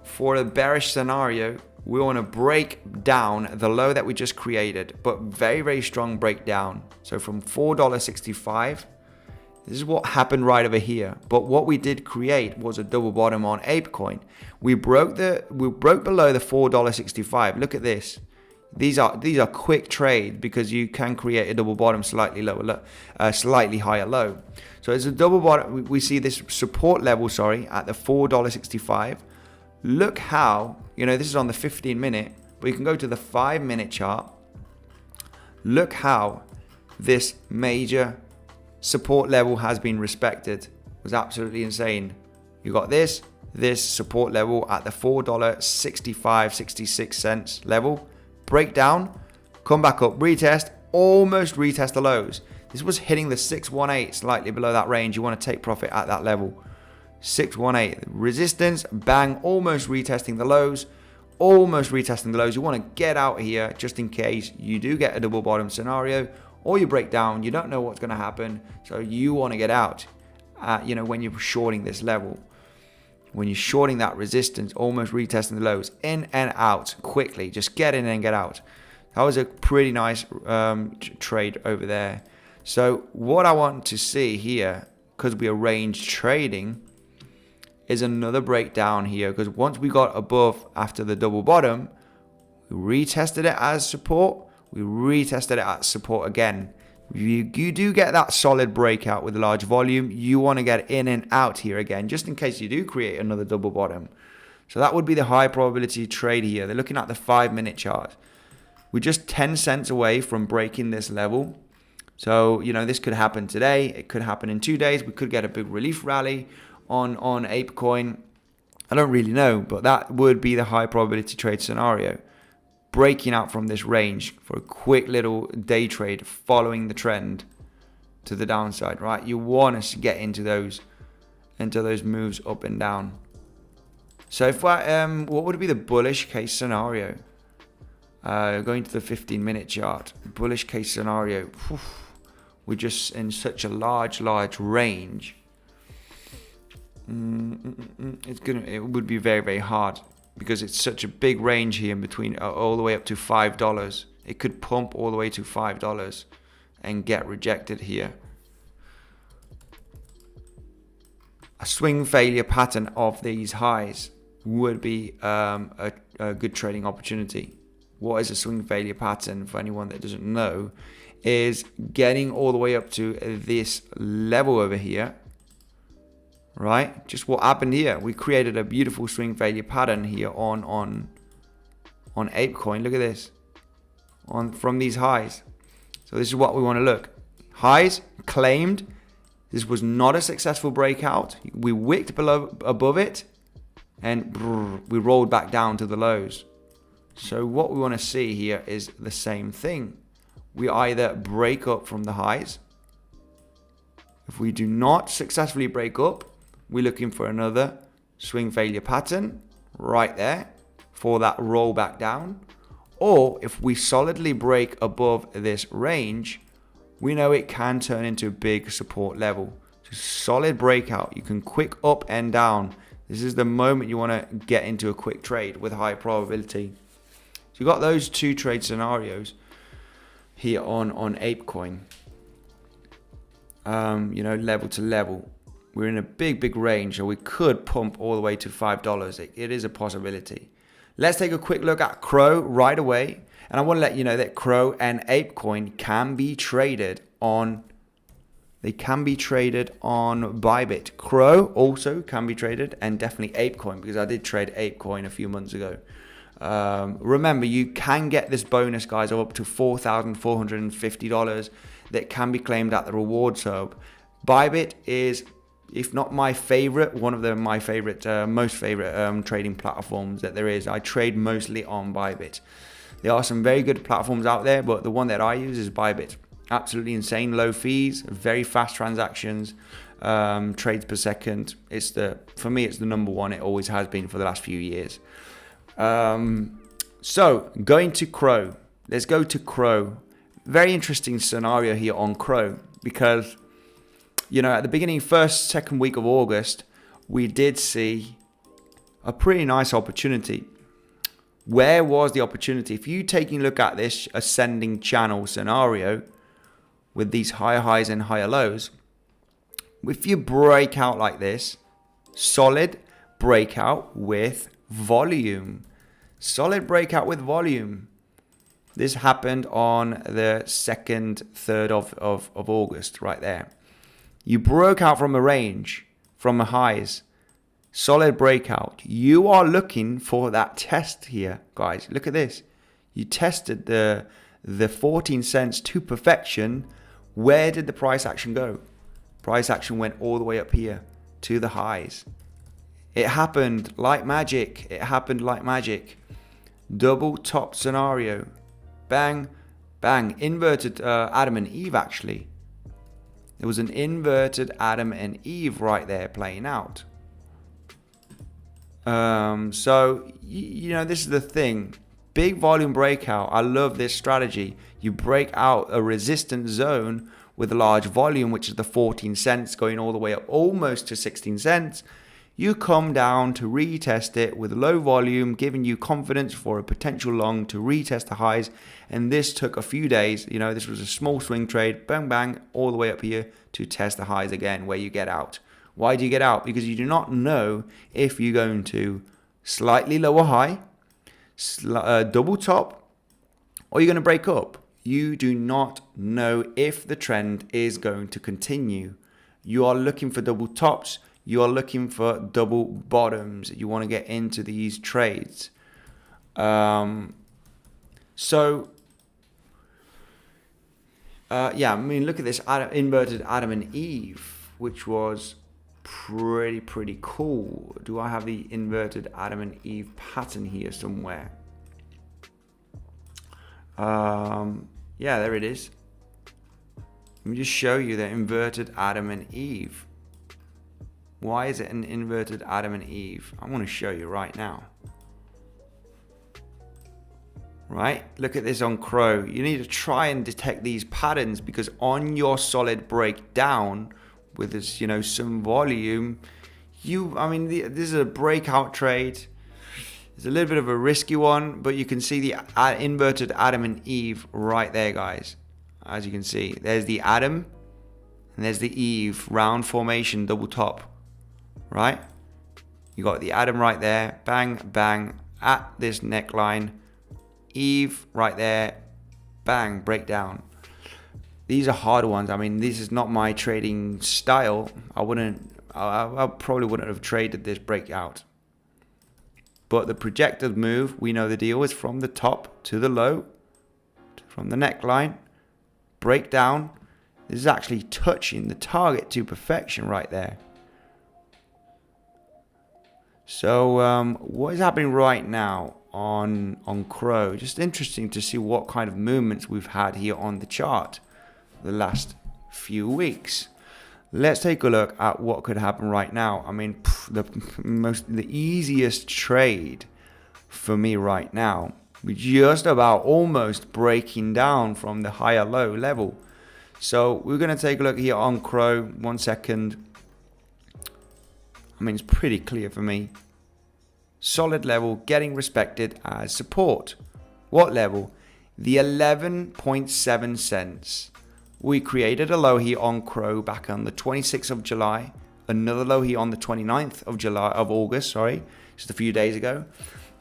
For a bearish scenario, we want to break down the low that we just created, but very strong breakdown. So from $4.65, this is what happened right over here. But what we did create was a double bottom on Apecoin. We broke below the $4.65. Look at this. These are quick trades because you can create a double bottom slightly higher low. So it's a double bottom. We see this support level, at the $4.65. Look how, this is on the 15-minute, but you can go to the 5-minute chart. Look how this major support level has been respected. It was absolutely insane. You got this support level at the $4.65-66 level. Break down, come back up, retest, almost retest the lows. This was hitting the 618, slightly below that range. You want to take profit at that level. 618 resistance, bang, almost retesting the lows. You want to get out here just in case you do get a double bottom scenario or you break down. You don't know what's going to happen, so you want to get out. When you're shorting this level. When you're shorting that resistance, almost retesting the lows, in and out quickly. Just get in and get out. That was a pretty nice trade over there. So what I want to see here, because we are range trading, is another breakdown here. Because once we got above after the double bottom, we retested it as support. We retested it at support again. You do get that solid breakout with large volume. You want to get in and out here again, just in case you do create another double bottom. So that would be the high probability trade here. They're looking at the 5-minute chart. We're just 10 cents away from breaking this level. So, this could happen today. It could happen in 2 days. We could get a big relief rally on Apecoin. I don't really know, but that would be the high probability trade scenario. Breaking out from this range for a quick little day trade, following the trend to the downside, right? You want us to get into those moves up and down. So if what would be the bullish case scenario? Going to the 15-minute chart, bullish case scenario. We're just in such a large range. It would be very hard. Because it's such a big range here in between, all the way up to $5. It could pump all the way to $5 and get rejected here. A swing failure pattern of these highs would be a good trading opportunity. What is a swing failure pattern, for anyone that doesn't know, is getting all the way up to this level over here. Right, just what happened here. We created a beautiful swing failure pattern here on Apecoin. Look at this, from these highs. So this is what we want to look. Highs claimed. This was not a successful breakout. We wicked above it, and we rolled back down to the lows. So what we want to see here is the same thing. We either break up from the highs. If we do not successfully break up, we're looking for another swing failure pattern right there for that roll back down. Or if we solidly break above this range, we know it can turn into a big support level. So Solid breakout. You can quick up and down. This is the moment you want to get into a quick trade with high probability. So you've got those two trade scenarios here on Apecoin. Level to level. We're in a big range, so we could pump all the way to $5. It is a possibility. Let's take a quick look at Crow right away. And I want to let you know that Crow and Apecoin can be traded on Bybit. Crow also can be traded, and definitely Apecoin, because I did trade Apecoin a few months ago. Remember, you can get this bonus, guys, of up to $4,450 that can be claimed at the rewards hub. Bybit is, if not my favorite, one of my most favorite trading platforms that there is. I trade mostly on Bybit. There are some very good platforms out there, but the one that I use is Bybit. Absolutely insane low fees, very fast transactions, trades per second. For me, it's the number one. It always has been for the last few years. So going to Crow. Let's go to Crow. Very interesting scenario here on Crow, because at the beginning, second week of August, we did see a pretty nice opportunity. Where was the opportunity? If you taking a look at this ascending channel scenario with these higher highs and higher lows, if you break out like this, solid breakout with volume. Solid breakout with volume. This happened on the 2nd, 3rd of August, right there. You broke out from a range, from the highs. Solid breakout. You are looking for that test here, guys. Look at this. You tested the 14 cents to perfection. Where did the price action go? Price action went all the way up here to the highs. It happened like magic. Double top scenario. Bang, bang. Inverted Adam and Eve, actually. There was an inverted Adam and Eve right there playing out. So, this is the thing. Big volume breakout. I love this strategy. You break out a resistance zone with a large volume, which is the 14 cents going all the way up almost to 16 cents. You come down to retest it with low volume, giving you confidence for a potential long to retest the highs. And this took a few days. This was a small swing trade, bang, bang, all the way up here to test the highs again, where you get out. Why do you get out? Because you do not know if you're going to slightly lower high, double top, or you're going to break up. You do not know if the trend is going to continue. You are looking for double tops. You are looking for double bottoms. You want to get into these trades. Look at this inverted Adam and Eve, which was pretty cool. Do I have the inverted Adam and Eve pattern here somewhere? Yeah, there it is. Let me just show you the inverted Adam and Eve. Why is it an inverted Adam and Eve? I want to show you right now. Right? Look at this on Crow. You need to try and detect these patterns, because on your solid breakdown with this, some volume, this is a breakout trade. It's a little bit of a risky one, but you can see the inverted Adam and Eve right there, guys. As you can see, there's the Adam and there's the Eve, round formation, double top. Right? You got the Adam right there, bang, bang, at this neckline. Eve right there, bang, breakdown. These are hard ones. This is not my trading style. I probably wouldn't have traded this breakout. But the projected move, we know the deal is from the top to the low, from the neckline, breakdown. This is actually touching the target to perfection right there. So what is happening right now on Crow? Just interesting to see what kind of movements we've had here on the chart the last few weeks. Let's take a look at what could happen right now. The easiest trade for me right now, we're just about almost breaking down from the higher low level. So we're going to take a look here on Crow. 1 second. I mean, it's pretty clear for me. Solid level getting respected as support. What level? The 11.7 cents. We created a low here on Crow back on the 26th of July. Another low here on the 29th of August, just a few days ago.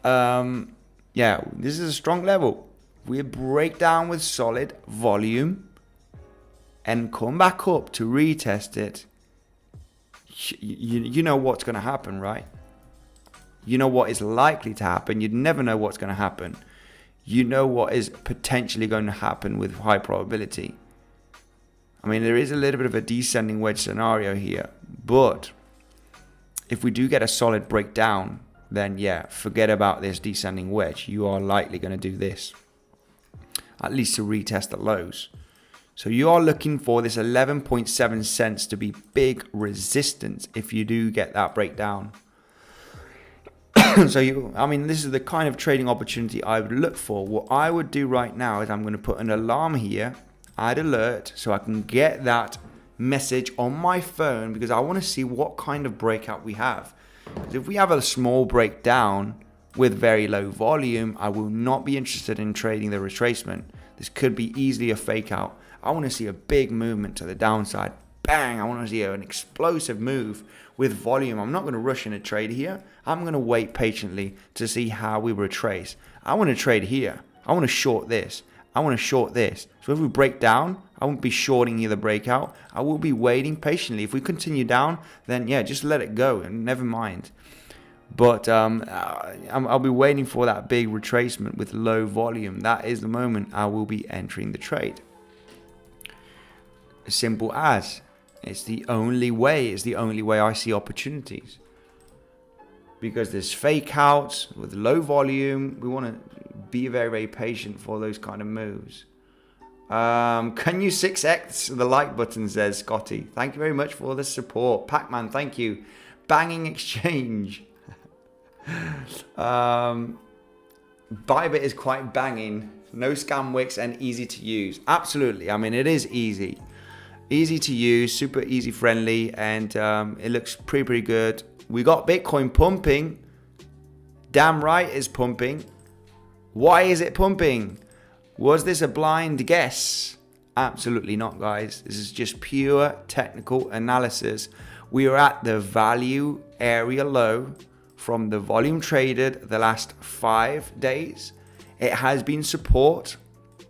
Yeah, this is a strong level. We break down with solid volume and come back up to retest it. You know what's going to happen, right? You know what is likely to happen. You'd never know what's going to happen. You know what is potentially going to happen with high probability. I mean, there is a little bit of a descending wedge scenario here, but if we do get a solid breakdown, then yeah, forget about this descending wedge. You are likely going to do this, at least to retest the lows. So you are looking for this 11.7 cents to be big resistance if you do get that breakdown. So I mean, this is the kind of trading opportunity I would look for. What I would do right now is I'm going to put an alarm here, add alert, so I can get that message on my phone because I want to see what kind of breakout we have. Because if we have a small breakdown with very low volume, I will not be interested in trading the retracement. This could be easily a fake out. I want to see a big movement to the downside. Bang! I want to see an explosive move with volume. I'm not going to rush in a trade here. I'm going to wait patiently to see how we retrace. I want to trade here. I want to short this. I want to short this. So if we break down, I won't be shorting either breakout. I will be waiting patiently. If we continue down, then yeah, just let it go and never mind. But I'll be waiting for that big retracement with low volume. That is the moment I will be entering the trade. As simple as. It's the only way. It's the only way I see opportunities. Because there's fake outs with low volume. We want to be very, very patient for those kind of moves. Can you 6x the like button, says Scotty. Thank you very much for the support. Pac-Man, thank you. Banging exchange. Bybit is quite banging. No scam wicks and easy to use. Absolutely. I mean, it is easy. Easy to use, super easy friendly, and it looks pretty good. We got Bitcoin pumping. Damn right it's pumping. Why is it pumping? Was this a blind guess? Absolutely not, guys. This is just pure technical analysis. We are at the value area low from the volume traded the last 5 days. It has been support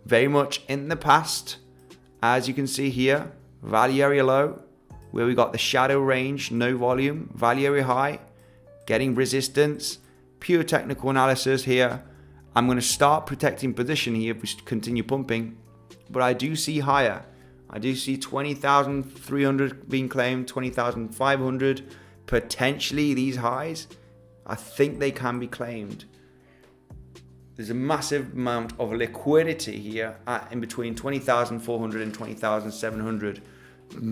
very much in the past. As you can see here, value area low, where we got the shadow range, no volume, value area high, getting resistance, pure technical analysis here. I'm going to start protecting position here if we continue pumping, but I do see higher. I do see 20,300 being claimed, 20,500, potentially these highs. I think they can be claimed. There's a massive amount of liquidity here in between 20,400 and 20,700.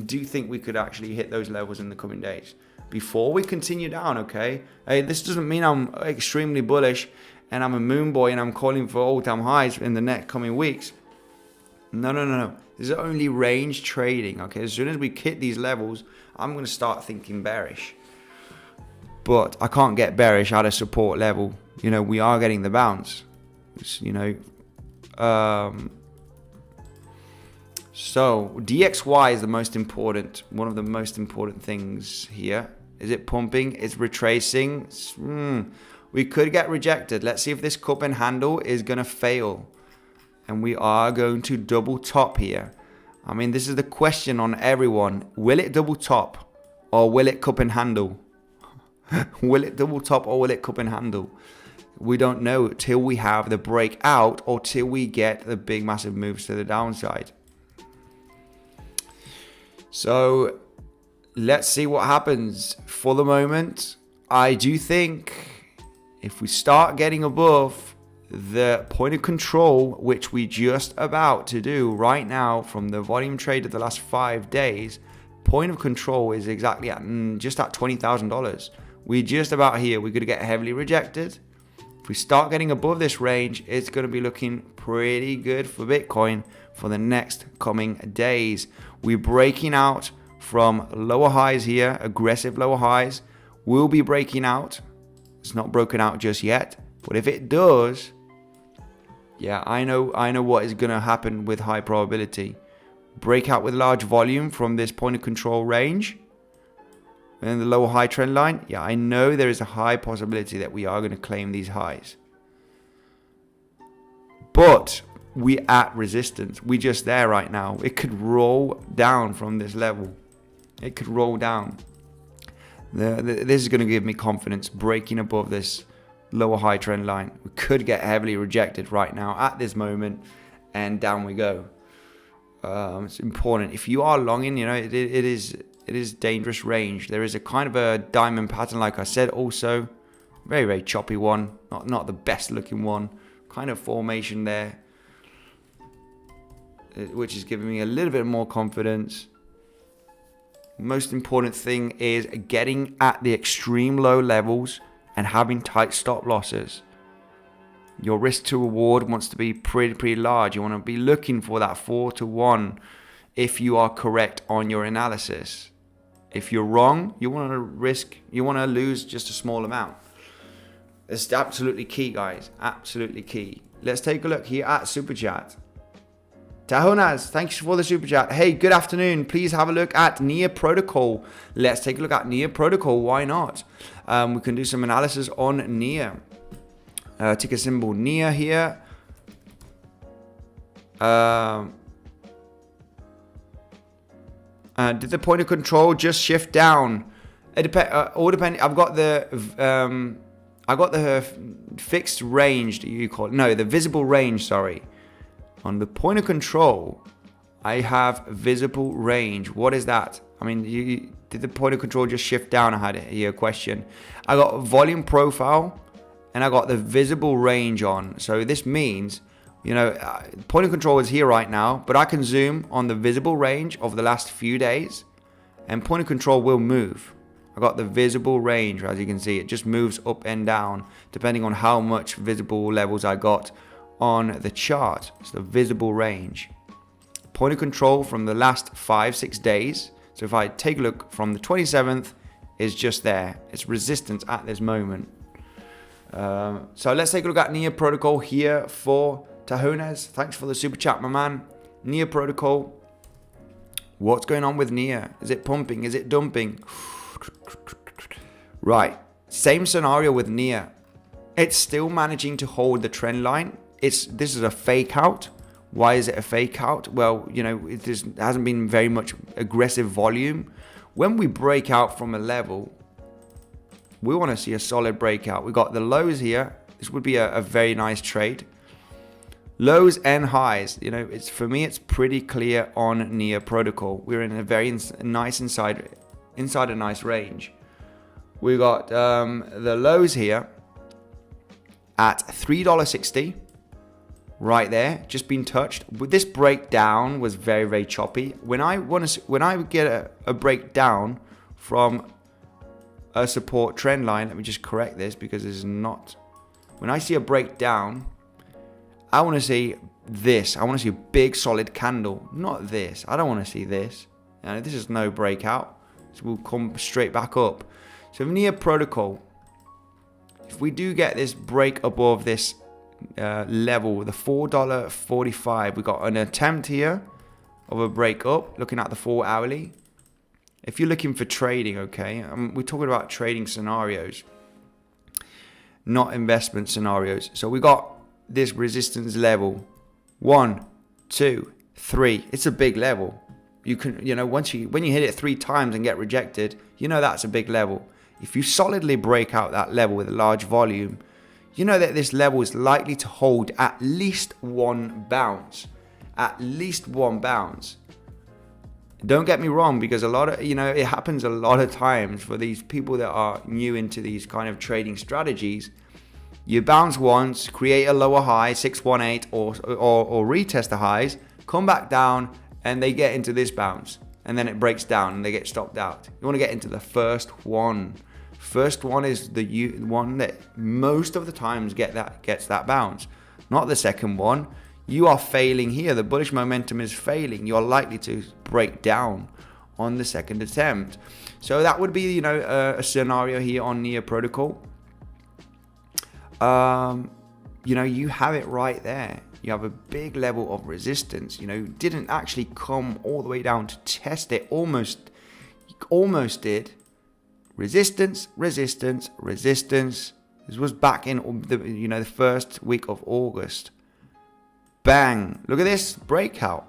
Do you think we could actually hit those levels in the coming days before we continue down? Okay, hey, this doesn't mean I'm extremely bullish and I'm a moon boy and I'm calling for all-time highs in the next coming weeks. No. This is only range trading. Okay, as soon as we hit these levels, I'm going to start thinking bearish. But I can't get bearish at a support level. You know, we are getting the bounce. You know, so DXY is the most important, one of the most important things here. Is it pumping? It's retracing. We could get rejected. Let's see if this cup and handle is going to fail. And we are going to double top here. I mean, this is the question on everyone. Will it double top or will it cup and handle? Will it double top or will it cup and handle? We don't know till we have the breakout or till we get the big massive moves to the downside. So let's see what happens. For the moment, I do think if we start getting above the point of control, which we just about to do right now from the volume trade of the last 5 days, point of control is exactly at just at $20,000. We're just about here. We're going to get heavily rejected. If we start getting above this range, it's going to be looking pretty good for Bitcoin for the next coming days. We're breaking out from lower highs here, aggressive lower highs. We'll be breaking out. It's not broken out just yet, but if it does, yeah, I know what is going to happen with high probability. Breakout with large volume from this point of control range and the lower high trend line. Yeah, I know there is a high possibility that we are going to claim these highs. But we're at resistance. We're just there right now. It could roll down from this level. It could roll down. This is going to give me confidence breaking above this lower high trend line. We could get heavily rejected right now at this moment, and down we go. It's important. If you are longing, you know, it is dangerous range. There is a kind of a diamond pattern, like I said. Also, very, very choppy one. Not the best looking one. Kind of formation there, which is giving me a little bit more confidence. Most important thing is getting at the extreme low levels and having tight stop losses. Your risk to reward wants to be pretty large. You want to be looking for that 4-to-1 if you are correct on your analysis. If you're wrong, you want to lose just a small amount. It's absolutely key, guys. Absolutely key. Let's take a look here at Super Chat. Tahonas, thanks for the Super Chat. Hey, good afternoon. Please have a look at Near Protocol. Let's take a look at Near Protocol. Why not? We can do some analysis on Near. Ticker symbol NEAR here. Did the point of control just shift down? It all depends. I've got the fixed range. You call it? No, the visible range. Sorry. On the point of control, I have visible range. What is that? I mean, did the point of control just shift down? I had here a question. I got a volume profile and I got the visible range on. So this means, you know, point of control is here right now, but I can zoom on the visible range of the last few days and point of control will move. I got the visible range, as you can see, it just moves up and down depending on how much visible levels I got on the chart. It's the visible range. Point of control from the last 5-6 days. So if I take a look from the 27th, is just there. It's resistance at this moment. So let's take a look at Near Protocol here for Tahones. Thanks for the super chat, my man. Near Protocol. What's going on with Near? Is it pumping? Is it dumping? Right. Same scenario with Near. It's still managing to hold the trend line. This is a fake out. Why is it a fake out? Well, you know, there hasn't been very much aggressive volume. When we break out from a level, we want to see a solid breakout. We got the lows here. This would be a very nice trade. Lows and highs. You know, for me, it's pretty clear on Near Protocol. We're in a very nice inside a nice range. We got the lows here at $3.60. Right there, just been touched. This breakdown was very, very choppy. When I get a breakdown from a support trend line, let me just correct this because this is not. When I see a breakdown, I want to see this. I want to see a big solid candle, not this. I don't want to see this. This is no breakout. So we'll come straight back up. So Near Protocol, if we do get this break above this level, the $4.45, we got an attempt here of a break up, looking at the 4 hourly. If you're looking for trading, okay, we're talking about trading scenarios, not investment scenarios. So we got this resistance level, 1, 2, 3. It's a big level. You can, you know, when you hit it 3 times and get rejected, you know that's a big level. If you solidly break out that level with a large volume, you know that this level is likely to hold at least one bounce. At least one bounce. Don't get me wrong, because it happens a lot of times for these people that are new into these kind of trading strategies. You bounce once, create a lower high, 618, or retest the highs, come back down, and they get into this bounce. And then it breaks down and they get stopped out. You want to get into the first one. First one is the one that most of the times gets that bounce, not the second one. You are failing here. The bullish momentum is failing. You're likely to break down on the second attempt. So that would be, a scenario here on Near Protocol. You have it right there. You have a big level of resistance. Didn't actually come all the way down to test it. Almost did. Resistance, resistance, resistance. This was back in the first week of August. Bang! Look at this breakout.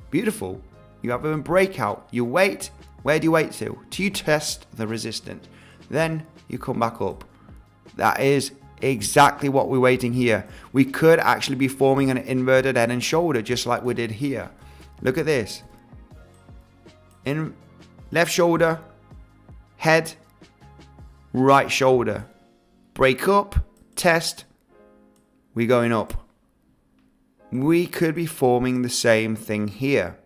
Beautiful. You have a breakout. You wait. Where do you wait till? Till you test the resistance. Then you come back up. That is exactly what we're waiting here. We could actually be forming an inverted head and shoulder just like we did here. Look at this. In left shoulder, head, right shoulder. Break up, test. We're going up. We could be forming the same thing here.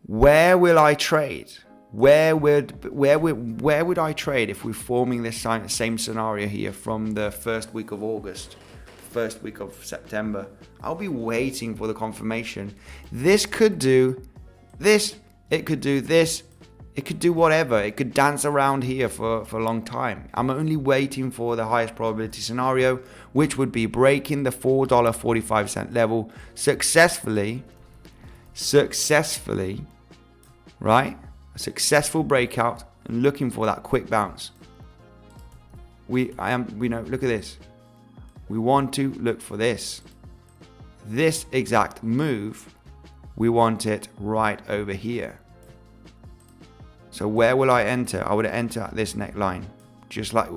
Where will I trade? Where would I trade if we're forming this same scenario here from the first week of August, first week of September? I'll be waiting for the confirmation. This could do this. It could do this. It could do whatever. It could dance around here for a long time. I'm only waiting for the highest probability scenario, which would be breaking the $4.45 level successfully, right? A successful breakout and looking for that quick bounce. Look at this. We want to look for this exact move. We want it right over here. So where will I enter? I would enter at this neckline. Just like,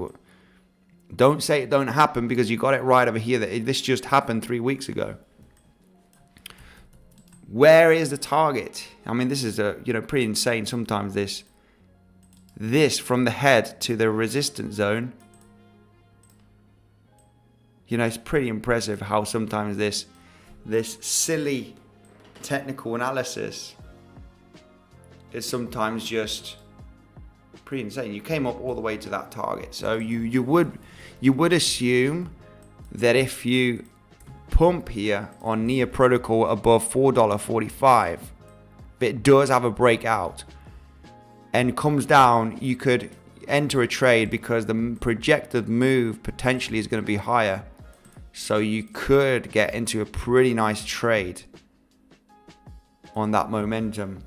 don't say it don't happen because you got it right over here. This just happened 3 weeks ago. Where is the target? I mean, this is pretty insane. Sometimes this from the head to the resistance zone. It's pretty impressive how sometimes this silly technical analysis is sometimes just pretty insane. You came up all the way to that target. So you would assume that if you pump here on Near Protocol above $4.45, if it does have a breakout and comes down, you could enter a trade because the projected move potentially is going to be higher. So you could get into a pretty nice trade on that momentum.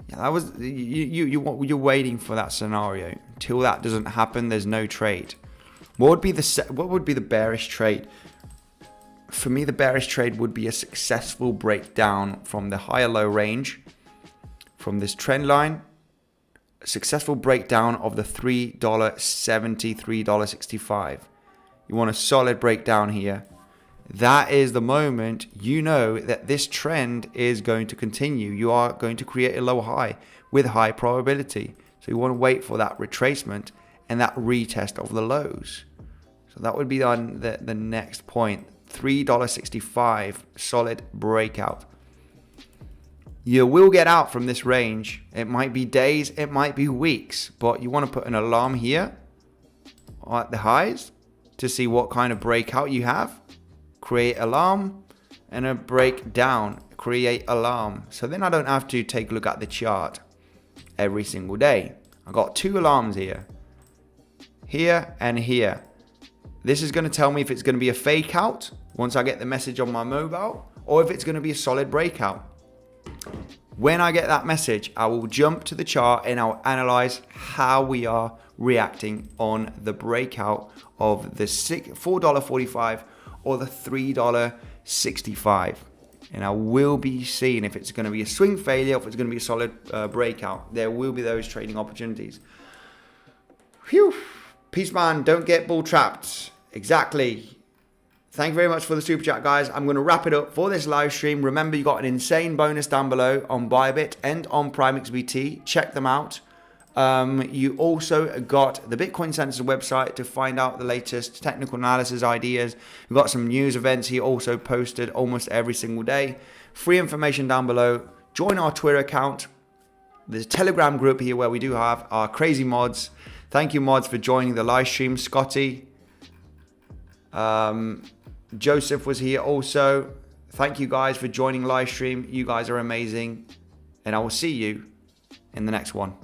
Yeah, that was you're waiting for that scenario. Until that doesn't happen, there's no trade. What would be the bearish trade? For me, the bearish trade would be a successful breakdown from the higher low range, from this trend line, a successful breakdown of the $3.70, $3.65. You want a solid breakdown here. That is the moment that this trend is going to continue. You are going to create a low high with high probability. So you want to wait for that retracement and that retest of the lows. So that would be on the next point. $3.65 solid breakout. You will get out from this range. It might be days, it might be weeks, but you want to put an alarm here at the highs to see what kind of breakout you have. Create alarm and a breakdown. Create alarm. So then I don't have to take a look at the chart every single day. I got 2 alarms here and here. This is going to tell me if it's going to be a fake out once I get the message on my mobile, or if it's going to be a solid breakout. When I get that message, I will jump to the chart and I'll analyze how we are reacting on the breakout of the $4.45 or the $3.65. And I will be seeing if it's going to be a swing failure, or if it's going to be a solid breakout. There will be those trading opportunities. Phew. Peace, man. Don't get bull trapped. Exactly. Thank you very much for the super chat, guys. I'm going to wrap it up for this live stream. Remember, you got an insane bonus down below on Bybit and on PrimeXBT. Check them out. You also got the Bitcoinsensus website to find out the latest technical analysis ideas. We've got some news events here also posted almost every single day. Free information down below. Join our Twitter account. There's a Telegram group here where we do have our crazy mods. Thank you, mods, for joining the live stream. Scotty, Joseph was here also. Thank you guys for joining live stream. You guys are amazing. And I will see you in the next one.